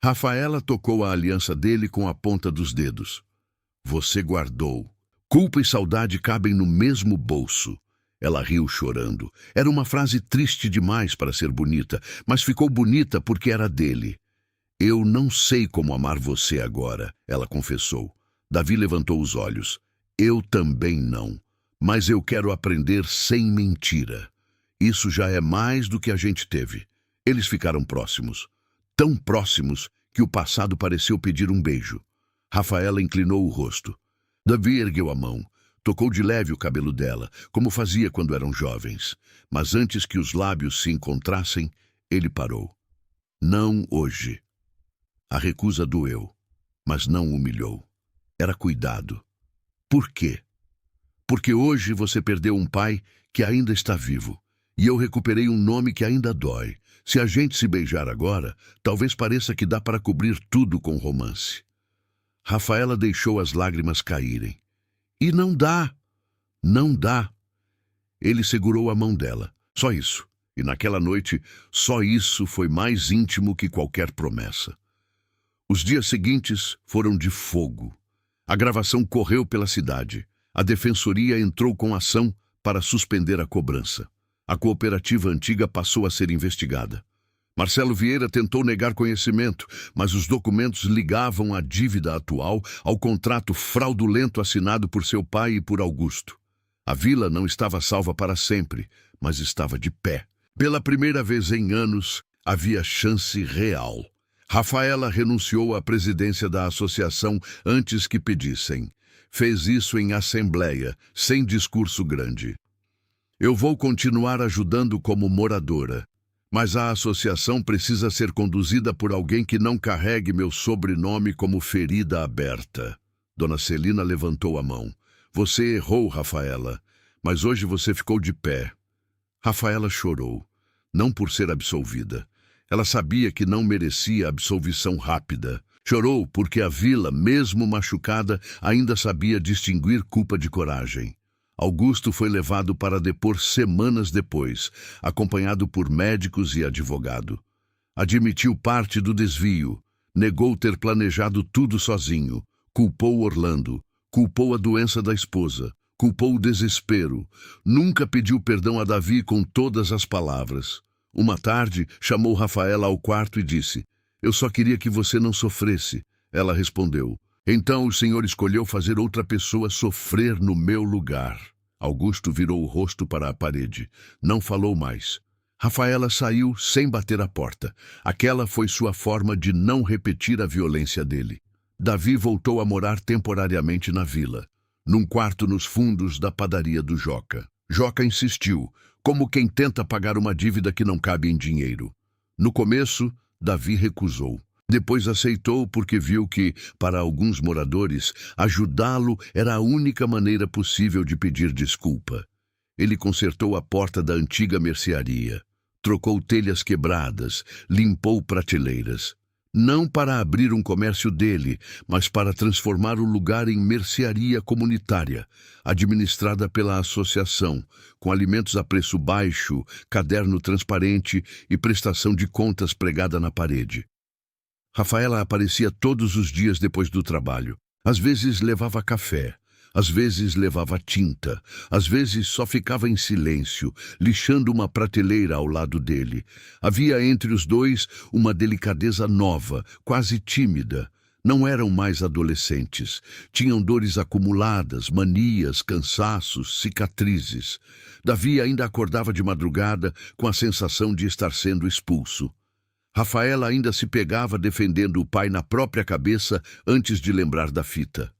Rafaela tocou a aliança dele com a ponta dos dedos. "Você guardou. Culpa e saudade cabem no mesmo bolso." Ela riu chorando. Era uma frase triste demais para ser bonita, mas ficou bonita porque era dele. "Eu não sei como amar você agora," ela confessou. Davi levantou os olhos. "Eu também não. Mas eu quero aprender sem mentira. Isso já é mais do que a gente teve." Eles ficaram próximos. Tão próximos que o passado pareceu pedir um beijo. Rafaela inclinou o rosto. Davi ergueu a mão. Tocou de leve o cabelo dela, como fazia quando eram jovens. Mas antes que os lábios se encontrassem, ele parou. "Não hoje." A recusa doeu, mas não humilhou. Era cuidado. "Por quê?" "Porque hoje você perdeu um pai que ainda está vivo, e eu recuperei um nome que ainda dói. Se a gente se beijar agora, talvez pareça que dá para cobrir tudo com romance." Rafaela deixou as lágrimas caírem. "E não dá. Não dá." Ele segurou a mão dela. Só isso. E naquela noite, só isso foi mais íntimo que qualquer promessa. Os dias seguintes foram de fogo. A gravação correu pela cidade. A defensoria entrou com ação para suspender a cobrança. A cooperativa antiga passou a ser investigada. Marcelo Vieira tentou negar conhecimento, mas os documentos ligavam a dívida atual ao contrato fraudulento assinado por seu pai e por Augusto. A vila não estava salva para sempre, mas estava de pé. Pela primeira vez em anos, havia chance real. Rafaela renunciou à presidência da associação antes que pedissem. Fez isso em assembleia, sem discurso grande. "Eu vou continuar ajudando como moradora. Mas a associação precisa ser conduzida por alguém que não carregue meu sobrenome como ferida aberta." Dona Celina levantou a mão. "Você errou, Rafaela, mas hoje você ficou de pé." Rafaela chorou, não por ser absolvida. Ela sabia que não merecia absolvição rápida. Chorou porque a vila, mesmo machucada, ainda sabia distinguir culpa de coragem. Augusto foi levado para depor semanas depois, acompanhado por médicos e advogado. Admitiu parte do desvio, negou ter planejado tudo sozinho, culpou Orlando, culpou a doença da esposa, culpou o desespero. Nunca pediu perdão a Davi com todas as palavras. Uma tarde, chamou Rafaela ao quarto e disse: Eu só queria que você não sofresse, ela respondeu. Então o Senhor escolheu fazer outra pessoa sofrer no meu lugar. Augusto virou o rosto para a parede. Não falou mais. Rafaela saiu sem bater a porta. Aquela foi sua forma de não repetir a violência dele. Davi voltou a morar temporariamente na vila, num quarto nos fundos da padaria do Joca. Joca insistiu, como quem tenta pagar uma dívida que não cabe em dinheiro. No começo, Davi recusou. Depois aceitou porque viu que, para alguns moradores, ajudá-lo era a única maneira possível de pedir desculpa. Ele consertou a porta da antiga mercearia, trocou telhas quebradas, limpou prateleiras. Não para abrir um comércio dele, mas para transformar o lugar em mercearia comunitária, administrada pela associação, com alimentos a preço baixo, caderno transparente e prestação de contas pregada na parede. Rafaela aparecia todos os dias depois do trabalho. Às vezes levava café, às vezes levava tinta, às vezes só ficava em silêncio, lixando uma prateleira ao lado dele. Havia entre os dois uma delicadeza nova, quase tímida. Não eram mais adolescentes. Tinham dores acumuladas, manias, cansaços, cicatrizes. Davi ainda acordava de madrugada com a sensação de estar sendo expulso. Rafaela ainda se pegava defendendo o pai na própria cabeça antes de lembrar da fita.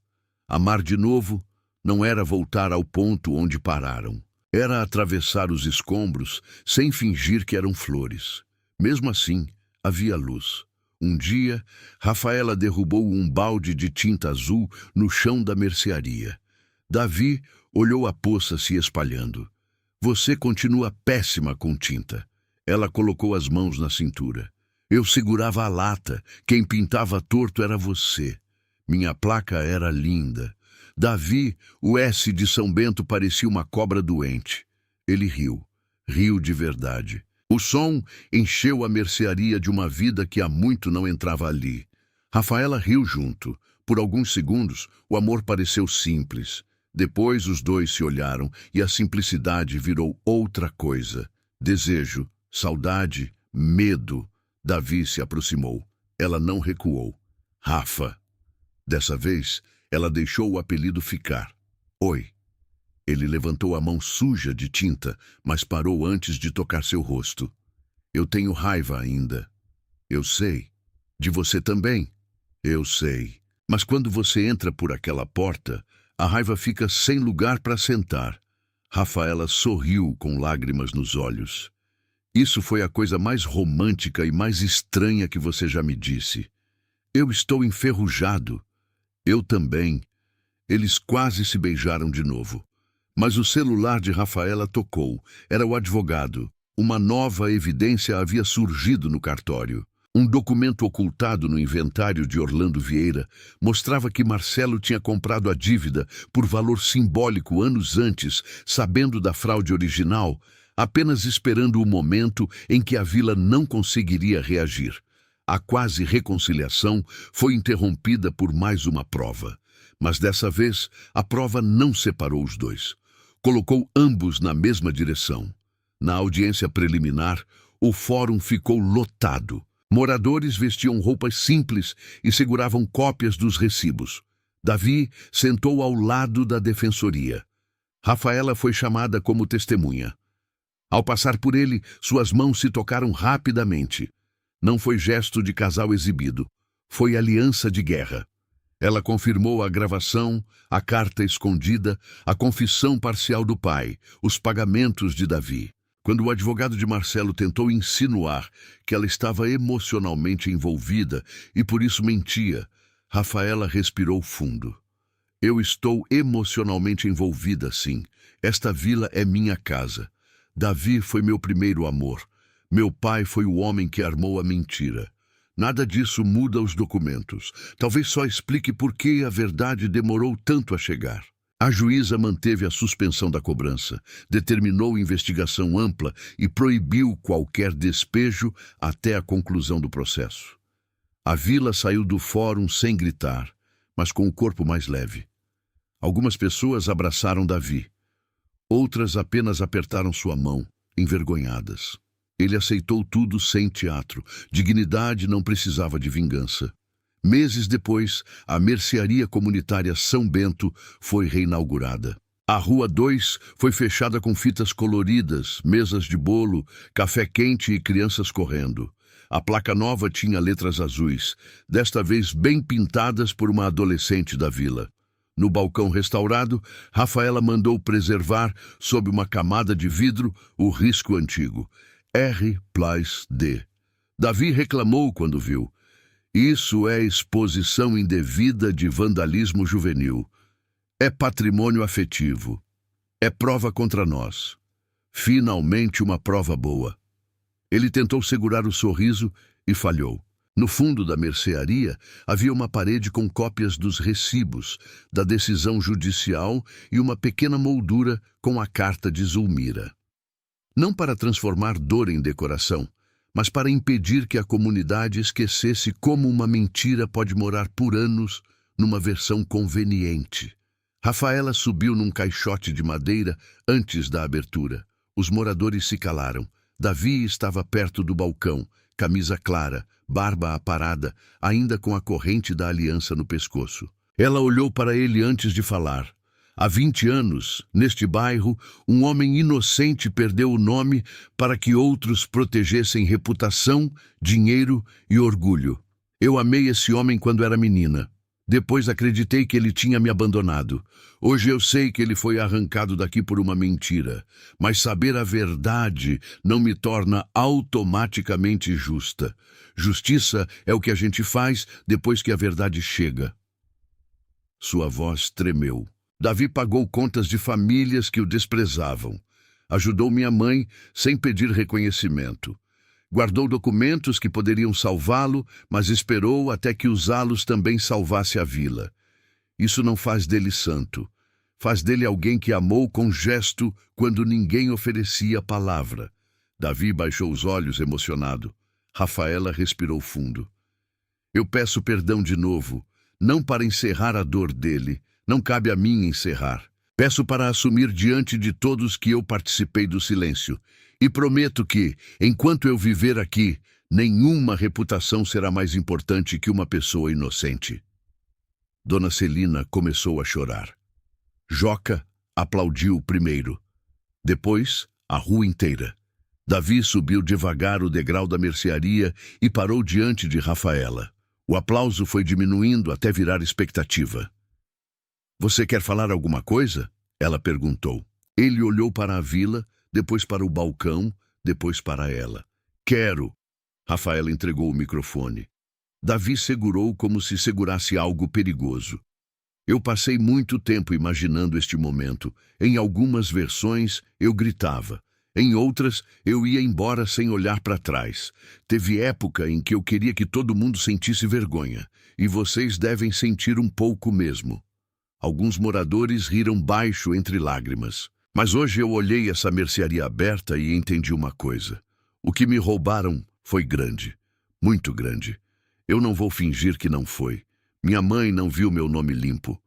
Amar de novo não era voltar ao ponto onde pararam. Era atravessar os escombros sem fingir que eram flores. Mesmo assim, havia luz. Um dia, Rafaela derrubou um balde de tinta azul no chão da mercearia. Davi olhou a poça se espalhando. Você continua péssima com tinta. Ela colocou as mãos na cintura. Eu segurava a lata. Quem pintava torto era você. Minha placa era linda. Davi, o S de São Bento parecia uma cobra doente. Ele riu. Riu de verdade. O som encheu a mercearia de uma vida que há muito não entrava ali. Rafaela riu junto. Por alguns segundos, o amor pareceu simples. Depois os dois se olharam e a simplicidade virou outra coisa. Desejo, saudade, medo. Davi se aproximou. Ela não recuou. Rafa. Dessa vez, ela deixou o apelido ficar. Oi. Ele levantou a mão suja de tinta, mas parou antes de tocar seu rosto. Eu tenho raiva ainda. Eu sei. De você também. Eu sei. Mas quando você entra por aquela porta, a raiva fica sem lugar para sentar. Rafaela sorriu com lágrimas nos olhos. Isso foi a coisa mais romântica e mais estranha que você já me disse. Eu estou enferrujado. Eu também. Eles quase se beijaram de novo. Mas o celular de Rafaela tocou. Era o advogado. Uma nova evidência havia surgido no cartório. Um documento ocultado no inventário de Orlando Vieira mostrava que Marcelo tinha comprado a dívida por valor simbólico anos antes, sabendo da fraude original, apenas esperando o momento em que a vila não conseguiria reagir. A quase reconciliação foi interrompida por mais uma prova. Mas dessa vez, a prova não separou os dois. Colocou ambos na mesma direção. Na audiência preliminar, o fórum ficou lotado. Moradores vestiam roupas simples e seguravam cópias dos recibos. Davi sentou ao lado da defensoria. Rafaela foi chamada como testemunha. Ao passar por ele, suas mãos se tocaram rapidamente. Não foi gesto de casal exibido. Foi aliança de guerra. Ela confirmou a gravação, a carta escondida, a confissão parcial do pai, os pagamentos de Davi. Quando o advogado de Marcelo tentou insinuar que ela estava emocionalmente envolvida e por isso mentia, Rafaela respirou fundo. Eu estou emocionalmente envolvida, sim. Esta vila é minha casa. Davi foi meu primeiro amor. Meu pai foi o homem que armou a mentira. Nada disso muda os documentos. Talvez só explique por que a verdade demorou tanto a chegar. A juíza manteve a suspensão da cobrança, determinou investigação ampla e proibiu qualquer despejo até a conclusão do processo. A vila saiu do fórum sem gritar, mas com o corpo mais leve. Algumas pessoas abraçaram Davi. Outras apenas apertaram sua mão, envergonhadas. Ele aceitou tudo sem teatro. Dignidade não precisava de vingança. Meses depois, a mercearia comunitária São Bento foi reinaugurada. A Rua 2 foi fechada com fitas coloridas, mesas de bolo, café quente e crianças correndo. A placa nova tinha letras azuis, desta vez bem pintadas por uma adolescente da vila. No balcão restaurado, Rafaela mandou preservar, sob uma camada de vidro, o risco antigo. R+D. Davi reclamou quando viu. Isso é exposição indevida de vandalismo juvenil. É patrimônio afetivo. É prova contra nós. Finalmente uma prova boa. Ele tentou segurar o sorriso e falhou. No fundo da mercearia havia uma parede com cópias dos recibos, da decisão judicial e uma pequena moldura com a carta de Zulmira. Não para transformar dor em decoração, mas para impedir que a comunidade esquecesse como uma mentira pode morar por anos numa versão conveniente. Rafaela subiu num caixote de madeira antes da abertura. Os moradores se calaram. Davi estava perto do balcão, camisa clara, barba aparada, ainda com a corrente da aliança no pescoço. Ela olhou para ele antes de falar. Há 20 anos, neste bairro, um homem inocente perdeu o nome para que outros protegessem reputação, dinheiro e orgulho. Eu amei esse homem quando era menina. Depois acreditei que ele tinha me abandonado. Hoje eu sei que ele foi arrancado daqui por uma mentira. Mas saber a verdade não me torna automaticamente justa. Justiça é o que a gente faz depois que a verdade chega. Sua voz tremeu. Davi pagou contas de famílias que o desprezavam. Ajudou minha mãe sem pedir reconhecimento. Guardou documentos que poderiam salvá-lo, mas esperou até que usá-los também salvasse a vila. Isso não faz dele santo. Faz dele alguém que amou com gesto quando ninguém oferecia palavra. Davi baixou os olhos emocionado. Rafaela respirou fundo. Eu peço perdão de novo, não para encerrar a dor dele, não cabe a mim encerrar. Peço para assumir diante de todos que eu participei do silêncio. E prometo que, enquanto eu viver aqui, nenhuma reputação será mais importante que uma pessoa inocente. Dona Celina começou a chorar. Joca aplaudiu primeiro. Depois, a rua inteira. Davi subiu devagar o degrau da mercearia e parou diante de Rafaela. O aplauso foi diminuindo até virar expectativa. Você quer falar alguma coisa? Ela perguntou. Ele olhou para a vila, depois para o balcão, depois para ela. Quero. Rafaela entregou o microfone. Davi segurou como se segurasse algo perigoso. Eu passei muito tempo imaginando este momento. Em algumas versões, eu gritava. Em outras, eu ia embora sem olhar para trás. Teve época em que eu queria que todo mundo sentisse vergonha. E vocês devem sentir um pouco mesmo. Alguns moradores riram baixo entre lágrimas. Mas hoje eu olhei essa mercearia aberta e entendi uma coisa. O que me roubaram foi grande. Muito grande. Eu não vou fingir que não foi. Minha mãe não viu meu nome limpo.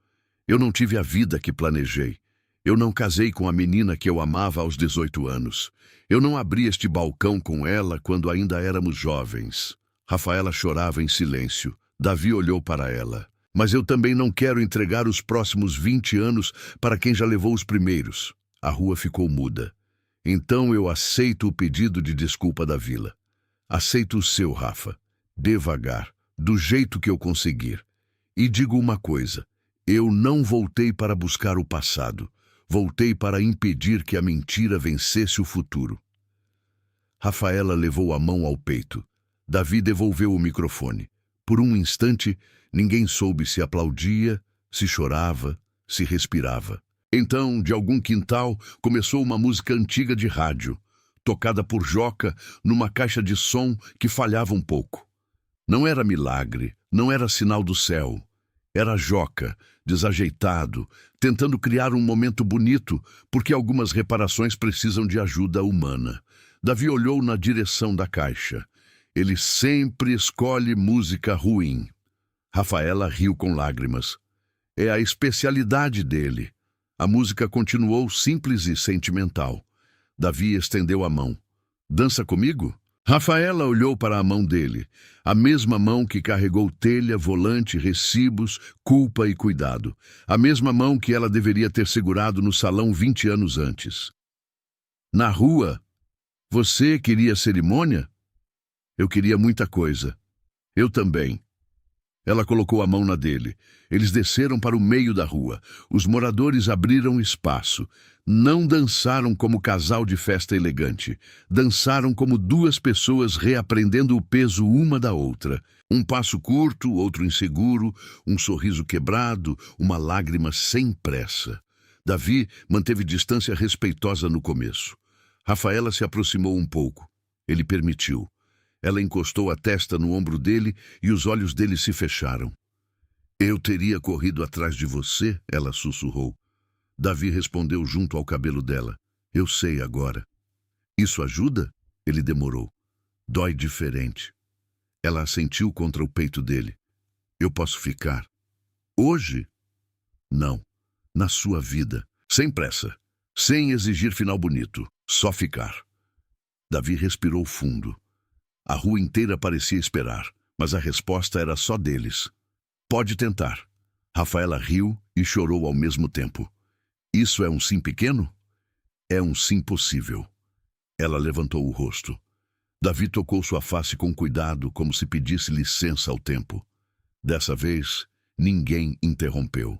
Eu não tive a vida que planejei. Eu não casei com a menina que eu amava aos 18 anos. Eu não abri este balcão com ela quando ainda éramos jovens. Rafaela chorava em silêncio. Davi olhou para ela. Mas eu também não quero entregar os próximos 20 anos para quem já levou os primeiros. A rua ficou muda. Então eu aceito o pedido de desculpa da vila. Aceito o seu, Rafa. Devagar, do jeito que eu conseguir. E digo uma coisa. Eu não voltei para buscar o passado. Voltei para impedir que a mentira vencesse o futuro. Rafaela levou a mão ao peito. Davi devolveu o microfone. Por um instante, ninguém soube se aplaudia, se chorava, se respirava. Então, de algum quintal, começou uma música antiga de rádio, tocada por Joca numa caixa de som que falhava um pouco. Não era milagre, não era sinal do céu. Era Joca, desajeitado, tentando criar um momento bonito, porque algumas reparações precisam de ajuda humana. Davi olhou na direção da caixa. Ele sempre escolhe música ruim. Rafaela riu com lágrimas. É a especialidade dele. A música continuou simples e sentimental. Davi estendeu a mão. Dança comigo? Rafaela olhou para a mão dele, a mesma mão que carregou telha, volante, recibos, culpa e cuidado. A mesma mão que ela deveria ter segurado no salão 20 anos antes. Na rua, você queria cerimônia? Eu queria muita coisa. Eu também. Ela colocou a mão na dele. Eles desceram para o meio da rua. Os moradores abriram espaço. Não dançaram como casal de festa elegante. Dançaram como duas pessoas reaprendendo o peso uma da outra. Um passo curto, outro inseguro, um sorriso quebrado, uma lágrima sem pressa. Davi manteve distância respeitosa no começo. Rafaela se aproximou um pouco. Ele permitiu. Ela encostou a testa no ombro dele e os olhos dele se fecharam. Eu teria corrido atrás de você, ela sussurrou. Davi respondeu junto ao cabelo dela. Eu sei agora. Isso ajuda? Ele demorou. Dói diferente. Ela assentiu contra o peito dele. Eu posso ficar. Hoje? Não. Na sua vida. Sem pressa. Sem exigir final bonito. Só ficar. Davi respirou fundo. A rua inteira parecia esperar, mas a resposta era só deles. Pode tentar. Rafaela riu e chorou ao mesmo tempo. Isso é um sim pequeno? É um sim possível. Ela levantou o rosto. Davi tocou sua face com cuidado, como se pedisse licença ao tempo. Dessa vez, ninguém interrompeu.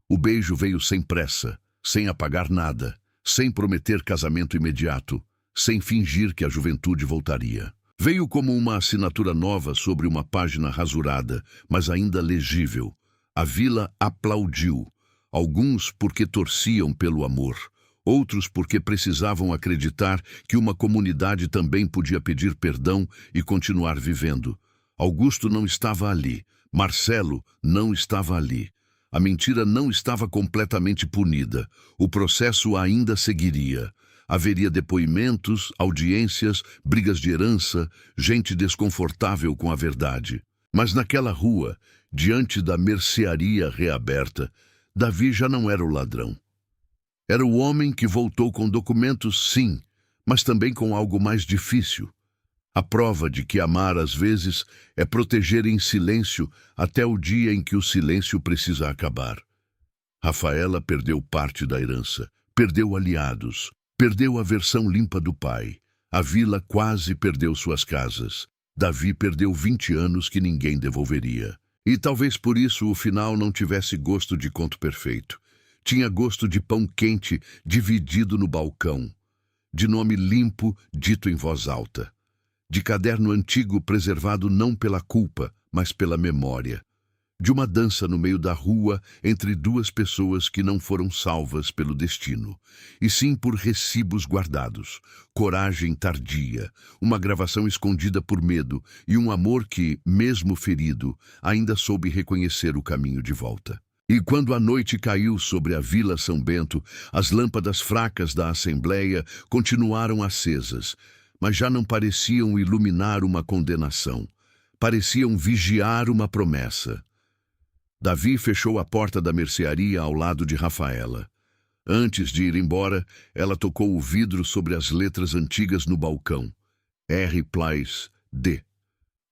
O beijo veio sem pressa, sem apagar nada, sem prometer casamento imediato, sem fingir que a juventude voltaria. Veio como uma assinatura nova sobre uma página rasurada, mas ainda legível. A vila aplaudiu, alguns porque torciam pelo amor, outros porque precisavam acreditar que uma comunidade também podia pedir perdão e continuar vivendo. Augusto não estava ali, Marcelo não estava ali. A mentira não estava completamente punida, o processo ainda seguiria. Haveria depoimentos, audiências, brigas de herança, gente desconfortável com a verdade. Mas naquela rua, diante da mercearia reaberta, Davi já não era o ladrão. Era o homem que voltou com documentos, sim, mas também com algo mais difícil. A prova de que amar, às vezes, é proteger em silêncio até o dia em que o silêncio precisa acabar. Rafaela perdeu parte da herança, perdeu aliados, perdeu a versão limpa do pai. A vila quase perdeu suas casas. Davi perdeu 20 anos que ninguém devolveria. E talvez por isso o final não tivesse gosto de conto perfeito. Tinha gosto de pão quente dividido no balcão, de nome limpo dito em voz alta, de caderno antigo preservado não pela culpa, mas pela memória, de uma dança no meio da rua entre duas pessoas que não foram salvas pelo destino, e sim por recibos guardados, coragem tardia, uma gravação escondida por medo e um amor que, mesmo ferido, ainda soube reconhecer o caminho de volta. E quando a noite caiu sobre a Vila São Bento, as lâmpadas fracas da Assembleia continuaram acesas, mas já não pareciam iluminar uma condenação, pareciam vigiar uma promessa. Davi fechou a porta da mercearia ao lado de Rafaela. Antes de ir embora, ela tocou o vidro sobre as letras antigas no balcão. R. Place D.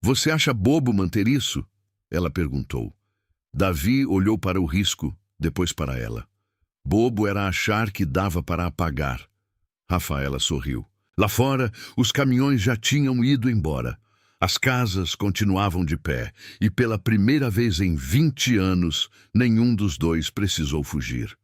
Você acha bobo manter isso? Ela perguntou. Davi olhou para o risco, depois para ela. Bobo era achar que dava para apagar. Rafaela sorriu. Lá fora, os caminhões já tinham ido embora. As casas continuavam de pé, e pela primeira vez em 20 anos, nenhum dos dois precisou fugir.